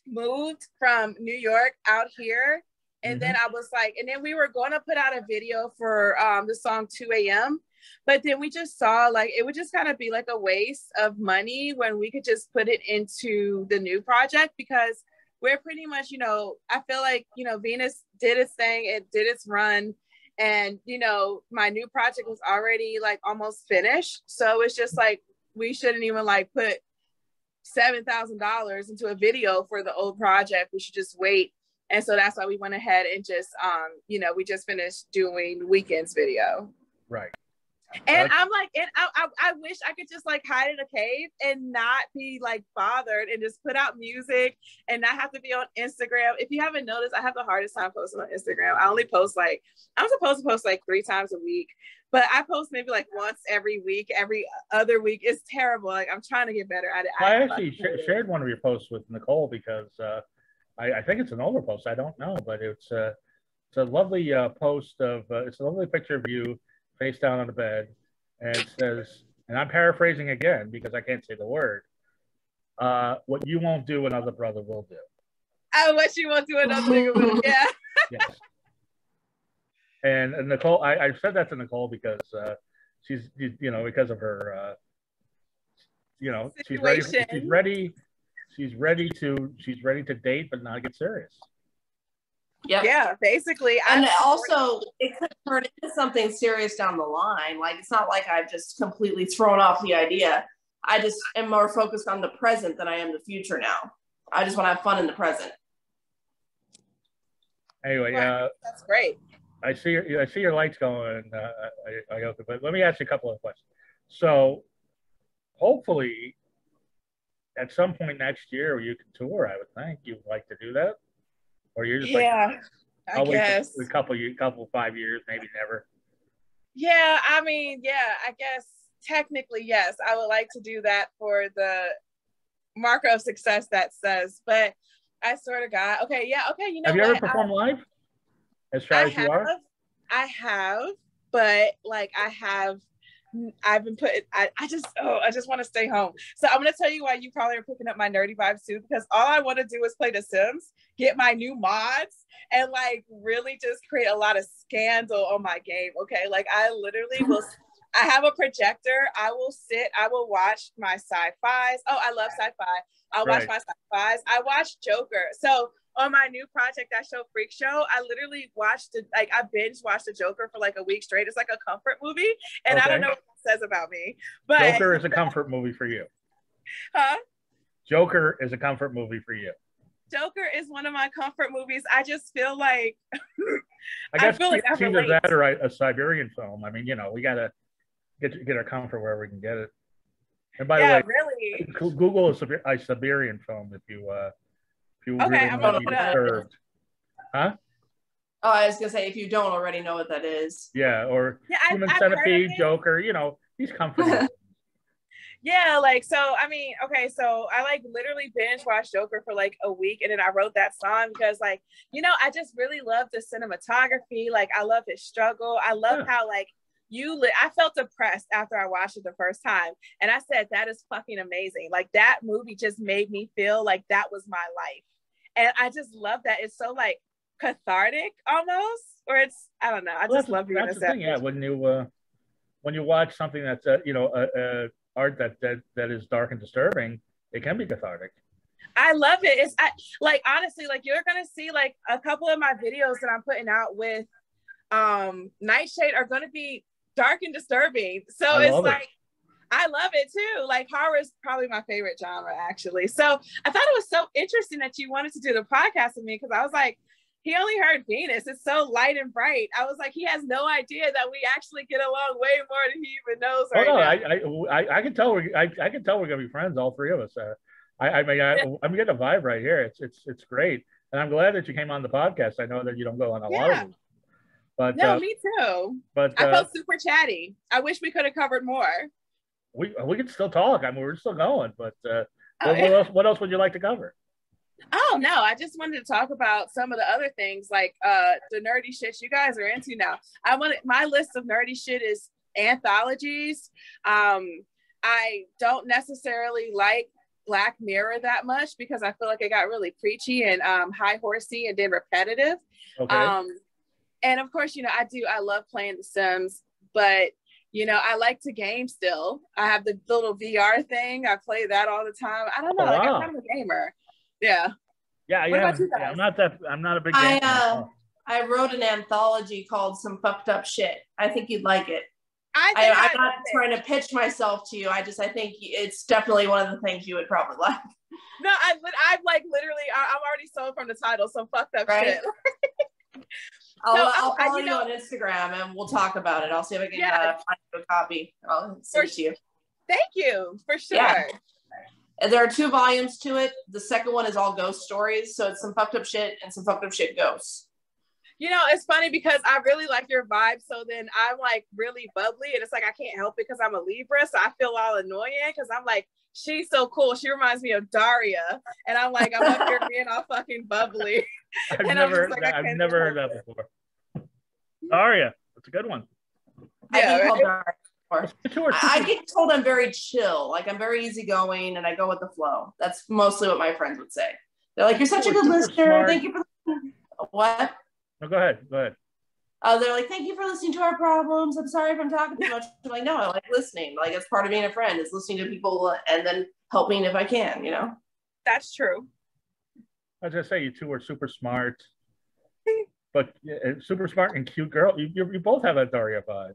moved from New York out here. And then I was like, and then we were going to put out a video for the song 2 a.m. But then we just saw like, it would just kind of be like a waste of money when we could just put it into the new project, because we're pretty much, you know, I feel like, you know, Venus did its thing, it did its run. And, you know, my new project was already like almost finished. So it's just like, we shouldn't even like put $7,000 into a video for the old project. We should just wait. And so that's why we went ahead and just, you know, we just finished doing Weekend's video. Right. And I'm like, and I wish I could just like hide in a cave and not be like bothered and just put out music and not have to be on Instagram. If you haven't noticed, I have the hardest time posting on Instagram. I only post like, I'm supposed to post like 3 times a week, but I post maybe like once every week, every other week. It's terrible. Like I'm trying to get better at it. I actually shared one of your posts with Nicole because I think it's an older post. I don't know, but it's a lovely post of, it's a lovely picture of you face down on the bed, and it says, and I'm paraphrasing again because I can't say the word, what you won't do, another brother will do. What you won't do, another nigga will. Yeah. Yes. And Nicole, I said that to Nicole because she's, you know, because of her, you know, she's ready to date but not get serious. Yeah, basically. And also, it could turn into something serious down the line. Like, it's not like I've just completely thrown off the idea. I just am more focused on the present than I am the future now. I just want to have fun in the present. Anyway, that's great. I see your lights going, Ayoka, but let me ask you a couple of questions. So, hopefully, at some point next year, you can tour. I would think you'd like to do that. Or you're just I guess a couple 5 years, maybe never. Yeah, I mean, I guess technically yes, I would like to do that for the marker of success that says. But I swear to God, okay, you know. Have you ever performed live? As shy as you are? I have, but like I've been putting, I just want to stay home. So I'm going to tell you why you probably are picking up my nerdy vibes too, because all I want to do is play The Sims, get my new mods, and like really just create a lot of scandal on my game. Okay. Like I literally will, I have a projector. I will watch my sci-fis. Oh, I love sci-fi. I'll watch my sci-fis. I watch Joker. So on my new project, that show Freak Show, I literally I binge watched the Joker for like a week straight. It's like a comfort movie. And I don't know what that says about me. But Joker is a comfort movie for you. Huh? Joker is a comfort movie for you. Joker is one of my comfort movies. I just feel like I guess it's either that or a Siberian film. I mean, you know, we gotta get our comfort wherever we can get it. And by the way, really, Google a Siberian film if you really I'm want to be disturbed. Huh? Oh, I was gonna say, if you don't already know what that is. Yeah, or Human Centipede, Joker, you know, these comfort movies. Yeah, like, so, I mean, okay, so I like literally binge watched Joker for like a week, and then I wrote that song because like, you know, I just really love the cinematography. Like, I love his struggle. I love how like I felt depressed after I watched it the first time. And I said, that is fucking amazing. Like that movie just made me feel like that was my life. And I just love that. It's so like cathartic almost, or it's, I don't know. I just love being that's the thing. Yeah, when you watch something that's art that is dark and disturbing, it can be cathartic. I love it. It's like, honestly, like you're gonna see like a couple of my videos that I'm putting out with Nightshade are gonna be dark and disturbing. So it's like, I love it too. Like horror is probably my favorite genre, actually. So I thought it was so interesting that you wanted to do the podcast with me, because I was like, he only heard Venus. It's so light and bright. I was like, he has no idea that we actually get along way more than he even knows right now. I can tell I can tell we're gonna be friends, all three of us. I'm getting a vibe right here. It's great, and I'm glad that you came on the podcast. I know that you don't go on a lot of them. But no, me too. But I felt super chatty. I wish we could have covered more. We can still talk. I mean, we're still going. But what else would you like to cover? Oh no, I just wanted to talk about some of the other things, like the nerdy shit you guys are into now. My list of nerdy shit is anthologies. I don't necessarily like Black Mirror that much because I feel like it got really preachy and high horsey and then repetitive. Okay. And of course, I love playing The Sims, but I like to game still. I have the little VR thing. I play that all the time. I don't know. Like, I'm kind of a gamer. Yeah. Yeah. I'm not a big gamer. I wrote an anthology called Some Fucked Up Shit. I think you'd like it. I'm not trying to pitch myself to you. I think it's definitely one of the things you would probably like. No, I'm like literally, I'm already sold from the title. Some fucked up shit. I'll follow you on Instagram and we'll talk about it. I'll see if I can find you a copy. I'll send it to you. Thank you, for sure. Yeah. And there are 2 volumes to it. The second one is all ghost stories. So it's Some Fucked Up Shit and Some Fucked Up Shit Ghosts. It's funny because I really like your vibe. So then I'm like really bubbly and it's like, I can't help it because I'm a Libra. So I feel all annoying because I'm like, she's so cool. She reminds me of Daria. And I'm like, I'm up here being all fucking bubbly. I've never heard that before. Daria, that's a good one. Yeah, I get told I'm very chill. Like I'm very easygoing and I go with the flow. That's mostly what my friends would say. They're like, you're such a good listener. Smart. Thank you for listening. What? No, go ahead. They're like, thank you for listening to our problems. I'm sorry if I'm talking too much. I'm like, no, I like listening. Like, it's part of being a friend, is listening to people and then helping if I can, That's true. I was gonna say, you two are super smart, but super smart and cute girl. You both have a Daria vibe.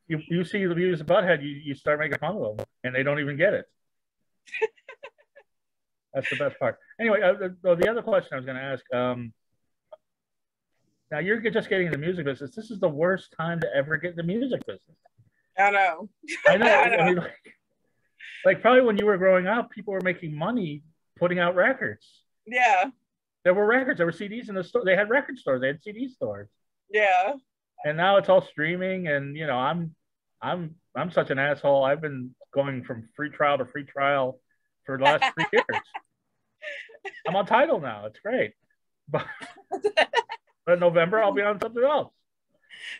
You see the views of Butthead, you start making fun of them, and they don't even get it. That's the best part. Anyway, the other question I was going to ask. Now you're just getting in the music business. This is the worst time to ever get in the music business. I know. I know. I mean, like probably when you were growing up, people were making money putting out records. Yeah. There were records. There were CDs in the store. They had record stores. They had CD stores. Yeah. And now it's all streaming. And I'm such an asshole. I've been going from free trial to free trial for the last 3 years. I'm on Tidal now. It's great. But in November, I'll be on something else.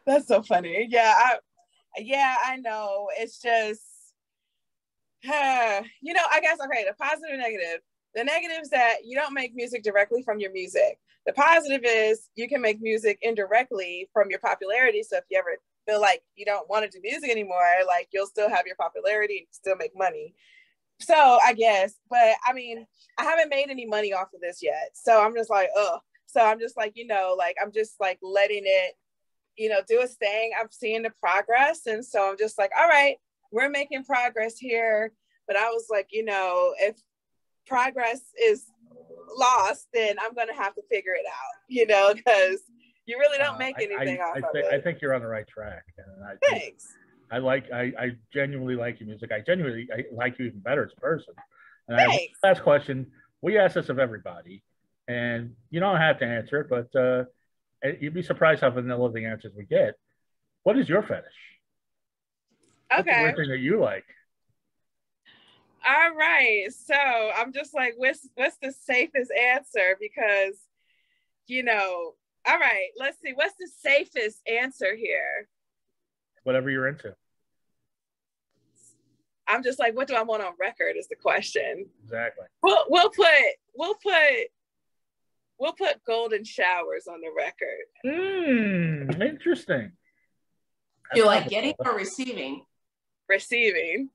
That's so funny. Yeah, I know. It's just, I guess, okay, the positive and negative. The negative is that you don't make music directly from your music. The positive is you can make music indirectly from your popularity. So if you ever feel like you don't want to do music anymore, like you'll still have your popularity and still make money. So I guess, but I mean, I haven't made any money off of this yet. So I'm just like, ugh. So I'm just like, I'm just like letting it, do its thing. I'm seeing the progress. And so I'm just like, all right, we're making progress here. But I was like, if progress is lost, then I'm going to have to figure it out, because you really don't make anything off of it. I think you're on the right track. And Thanks. I genuinely like your music. I like you even better as a person. And Thanks. Last question. We ask this of everybody, and you don't have to answer it, but you'd be surprised how vanilla the answers we get. What is your fetish? Okay. What's the weird thing that you like? All right. So I'm just like, what's the safest answer? Because, all right, let's see. What's the safest answer here? Whatever you're into. I'm just like, what do I want on record is the question. Exactly. We'll put we'll put golden showers on the record. Interesting. You like getting or receiving? Receiving.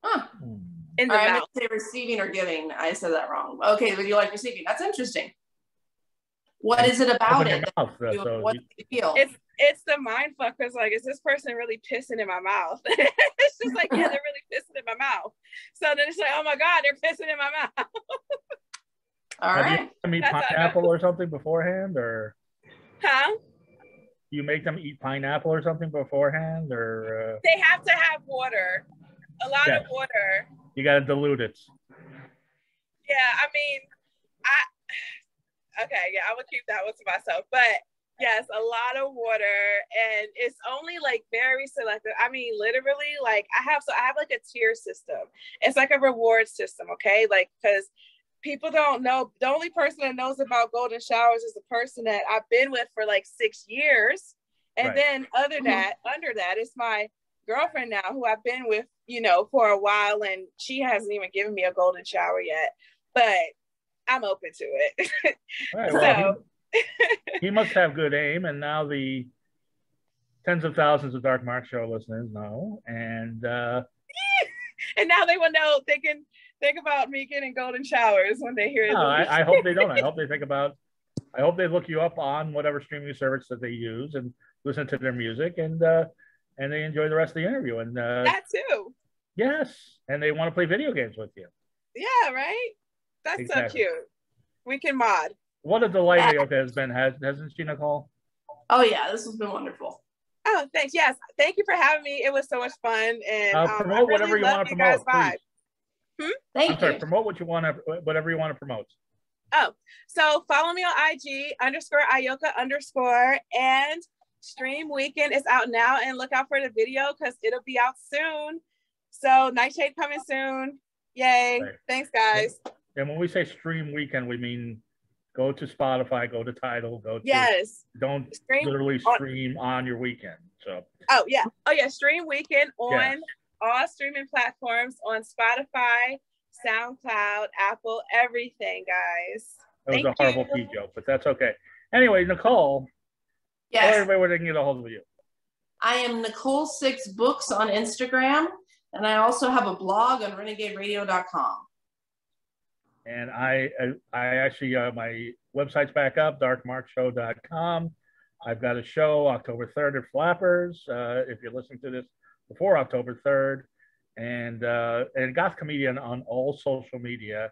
Huh. In the I mouth. meant to say receiving or giving. I said that wrong. Okay, but you like receiving. That's interesting. What is it about it? Mouth, What do you feel? It's the mind fuck. It's like, is this person really pissing in my mouth? It's just like, yeah, they're really pissing in my mouth. So then it's like, oh my God, they're pissing in my mouth. All right. You eat pineapple or something beforehand, or? Huh? You make them eat pineapple or something beforehand, or? They have to have water. A lot of water. You got to dilute it. Yeah, I mean, I would keep that one to myself. But yes, a lot of water, and it's only like very selective. I mean, literally, like I have like a tier system. It's like a reward system, okay? Like, because people don't know, the only person that knows about golden showers is the person that I've been with for like 6 years. And then under that, it's my girlfriend now who I've been with, you know, for a while, and she hasn't even given me a golden shower yet, but I'm open to it. Right, well, he must have good aim, and now the tens of thousands of Dark Mark Show listeners know, and and now they will know, they can think about me getting golden showers when they hear it. No, I hope they don't. I hope they think about, I hope they look you up on whatever streaming service that they use and listen to their music, and they enjoy the rest of the interview. And that too. Yes, and they want to play video games with you. Yeah, right. That's exactly. So cute. We can mod. What a delight Ayoka has been, hasn't she, Nicole? Oh yeah, this has been wonderful. Oh, thanks. Yes, thank you for having me. It was so much fun, and promote whatever you want to promote. Thank you. Promote what you want to, whatever you want to promote. Oh, so follow me on IG _Ayoka_ and Stream Weekend is out now, and look out for the video because it'll be out soon. So Nightshade coming soon. Yay. Right. Thanks, guys. And when we say Stream Weekend, we mean go to Spotify, go to Tidal, go to, don't literally stream on your weekend. So oh yeah, Stream Weekend on all streaming platforms, on Spotify, SoundCloud, Apple, everything, guys. That was a horrible pee joke, but that's okay. Anyway, Nicole, tell everybody where they can get a hold of you. I am Nicole6Books on Instagram, and I also have a blog on renagaderadio.com. And I actually, my website's back up, darkmarkshow.com. I've got a show October 3rd at Flappers, if you're listening to this before October 3rd, and Goth Comedian on all social media.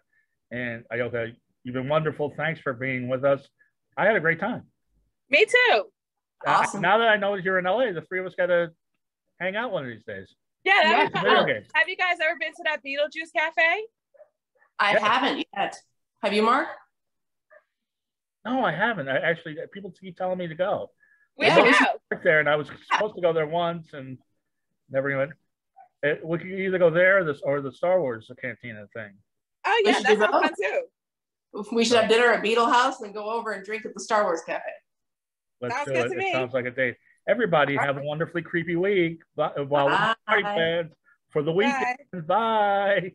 And Ayoka, you've been wonderful. Thanks for being with us. I had a great time. Me too. Awesome. Now that I know that you're in LA, the three of us got to hang out one of these days. Yeah, have you guys ever been to that Beetlejuice Cafe? I haven't yet. Have you, Mark? No, I haven't. I actually, people keep telling me to go. We should go there, and I was supposed to go there once and never went. We could either go there or the Star Wars Cantina thing. Oh yeah, that sounds fun too. We should have dinner at Beetle House and go over and drink at the Star Wars Cafe. Let's do it. It sounds like a date. Everybody have a wonderfully creepy week. While party plans for the weekend. Bye.